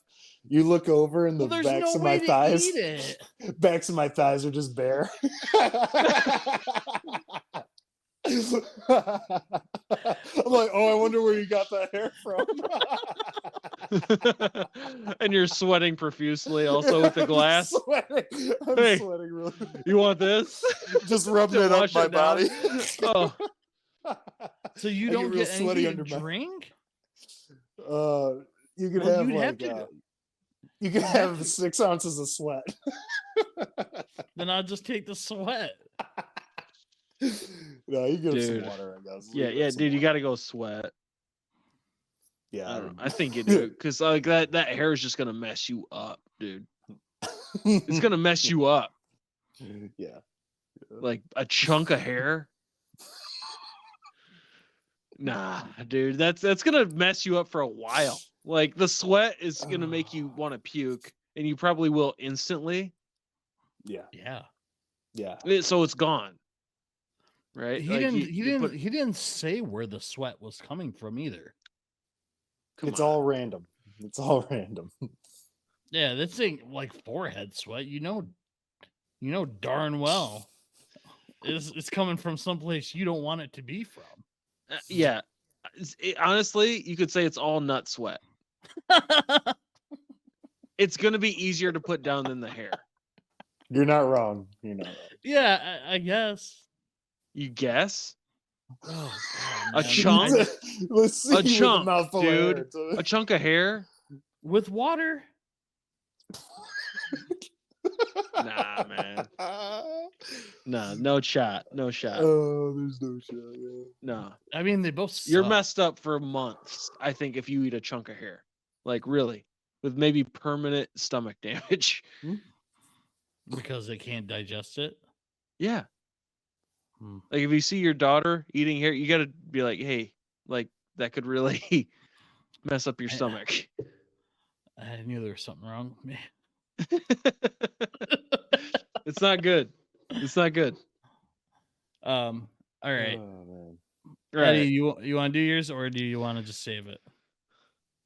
You look over and the Well, there's backs no of my way to thighs, eat it. backs of my thighs are just bare. I'm like, oh, I wonder where you got that hair from. And you're sweating profusely also with the glass. I'm Hey. sweating really. You want this? Just rubbing To it up wash my it down? body. Oh, So you I don't get real get sweaty anything to under my- drink? You could Well, have you'd have like to- you could have 6 ounces of sweat. Then I'll just take the sweat. No, you get some Dude. water, I guess. yeah, You yeah, get some dude, you water. gotta go sweat. Yeah, I don't know. I think you do because like that hair is just gonna mess you up, dude. It's gonna mess you up. yeah. Like a chunk of hair. Nah, dude, that's gonna mess you up for a while. Like the sweat is gonna make you want to puke, and you probably will instantly. Yeah. Yeah. Yeah. So it's gone, right? He Like, didn't. you- He you didn't. put- He didn't say where the sweat was coming from either. come It's on. all random. It's all random. Yeah, this ain't like forehead sweat. You know darn well, it's coming from someplace you don't want it to be from. Yeah. Honestly, you could say it's all nut sweat. It's gonna be easier to put down than the hair. You're not wrong. You're not wrong. Yeah, I guess. You guess? Oh, A man. chunk? Let's see. A with a chunk, mouthful of dude. hair, too. A chunk of hair? With water. Nah, man. No, no shot. No shot. Oh, there's no shot. Yeah. No. I mean, they both. You're suck. messed up for months, I think, if you eat a chunk of hair. Like, really. with maybe permanent stomach damage. Because they can't digest it. Yeah. Hmm. Like if you see your daughter eating hair, you got to be like, hey, like that could really mess up your stomach. I knew there was something wrong with me. It's not good. It's not good. All right. Oh, man. Eddie, Right. you want to do yours, or do you want to just save it?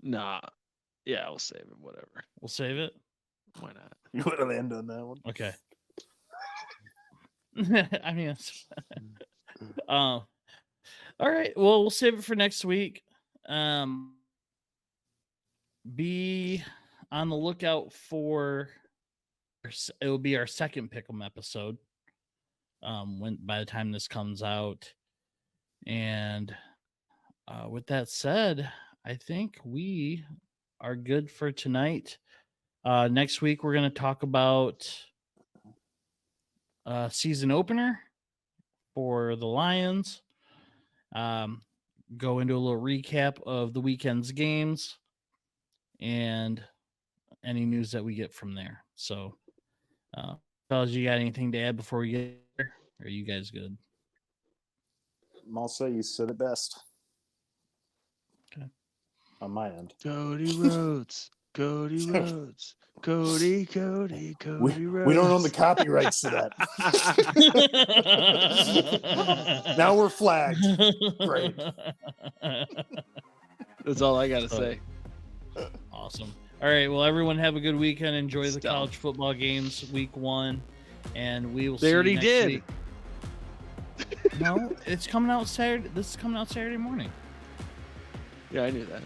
Nah. Yeah, I'll save it. Whatever. We'll save it. Why not? You would have ended on that one. Okay. I mean, all right. Well, we'll save it for next week. Be on the lookout for. It will be our second Pick'em episode. When by the time this comes out, and with that said, I think we are good for tonight. Next week we're going to talk about season opener for the Lions. Go into a little recap of the weekend's games and any news that we get from there. So, fellas, you got anything to add before we get there? Or are you guys good? Malsa, you said it best. Okay. On my end. Cody Rhodes. Cody Rhodes. Cody Rhodes. We don't own the copyrights to that. Now we're flagged. Great. That's all I got to say. Awesome. All right. Well, everyone have a good weekend. Enjoy the Stop. college football games week 1. And we will see They you already next did. week. No, it's coming out Saturday. This is coming out Saturday morning. Yeah, I knew that.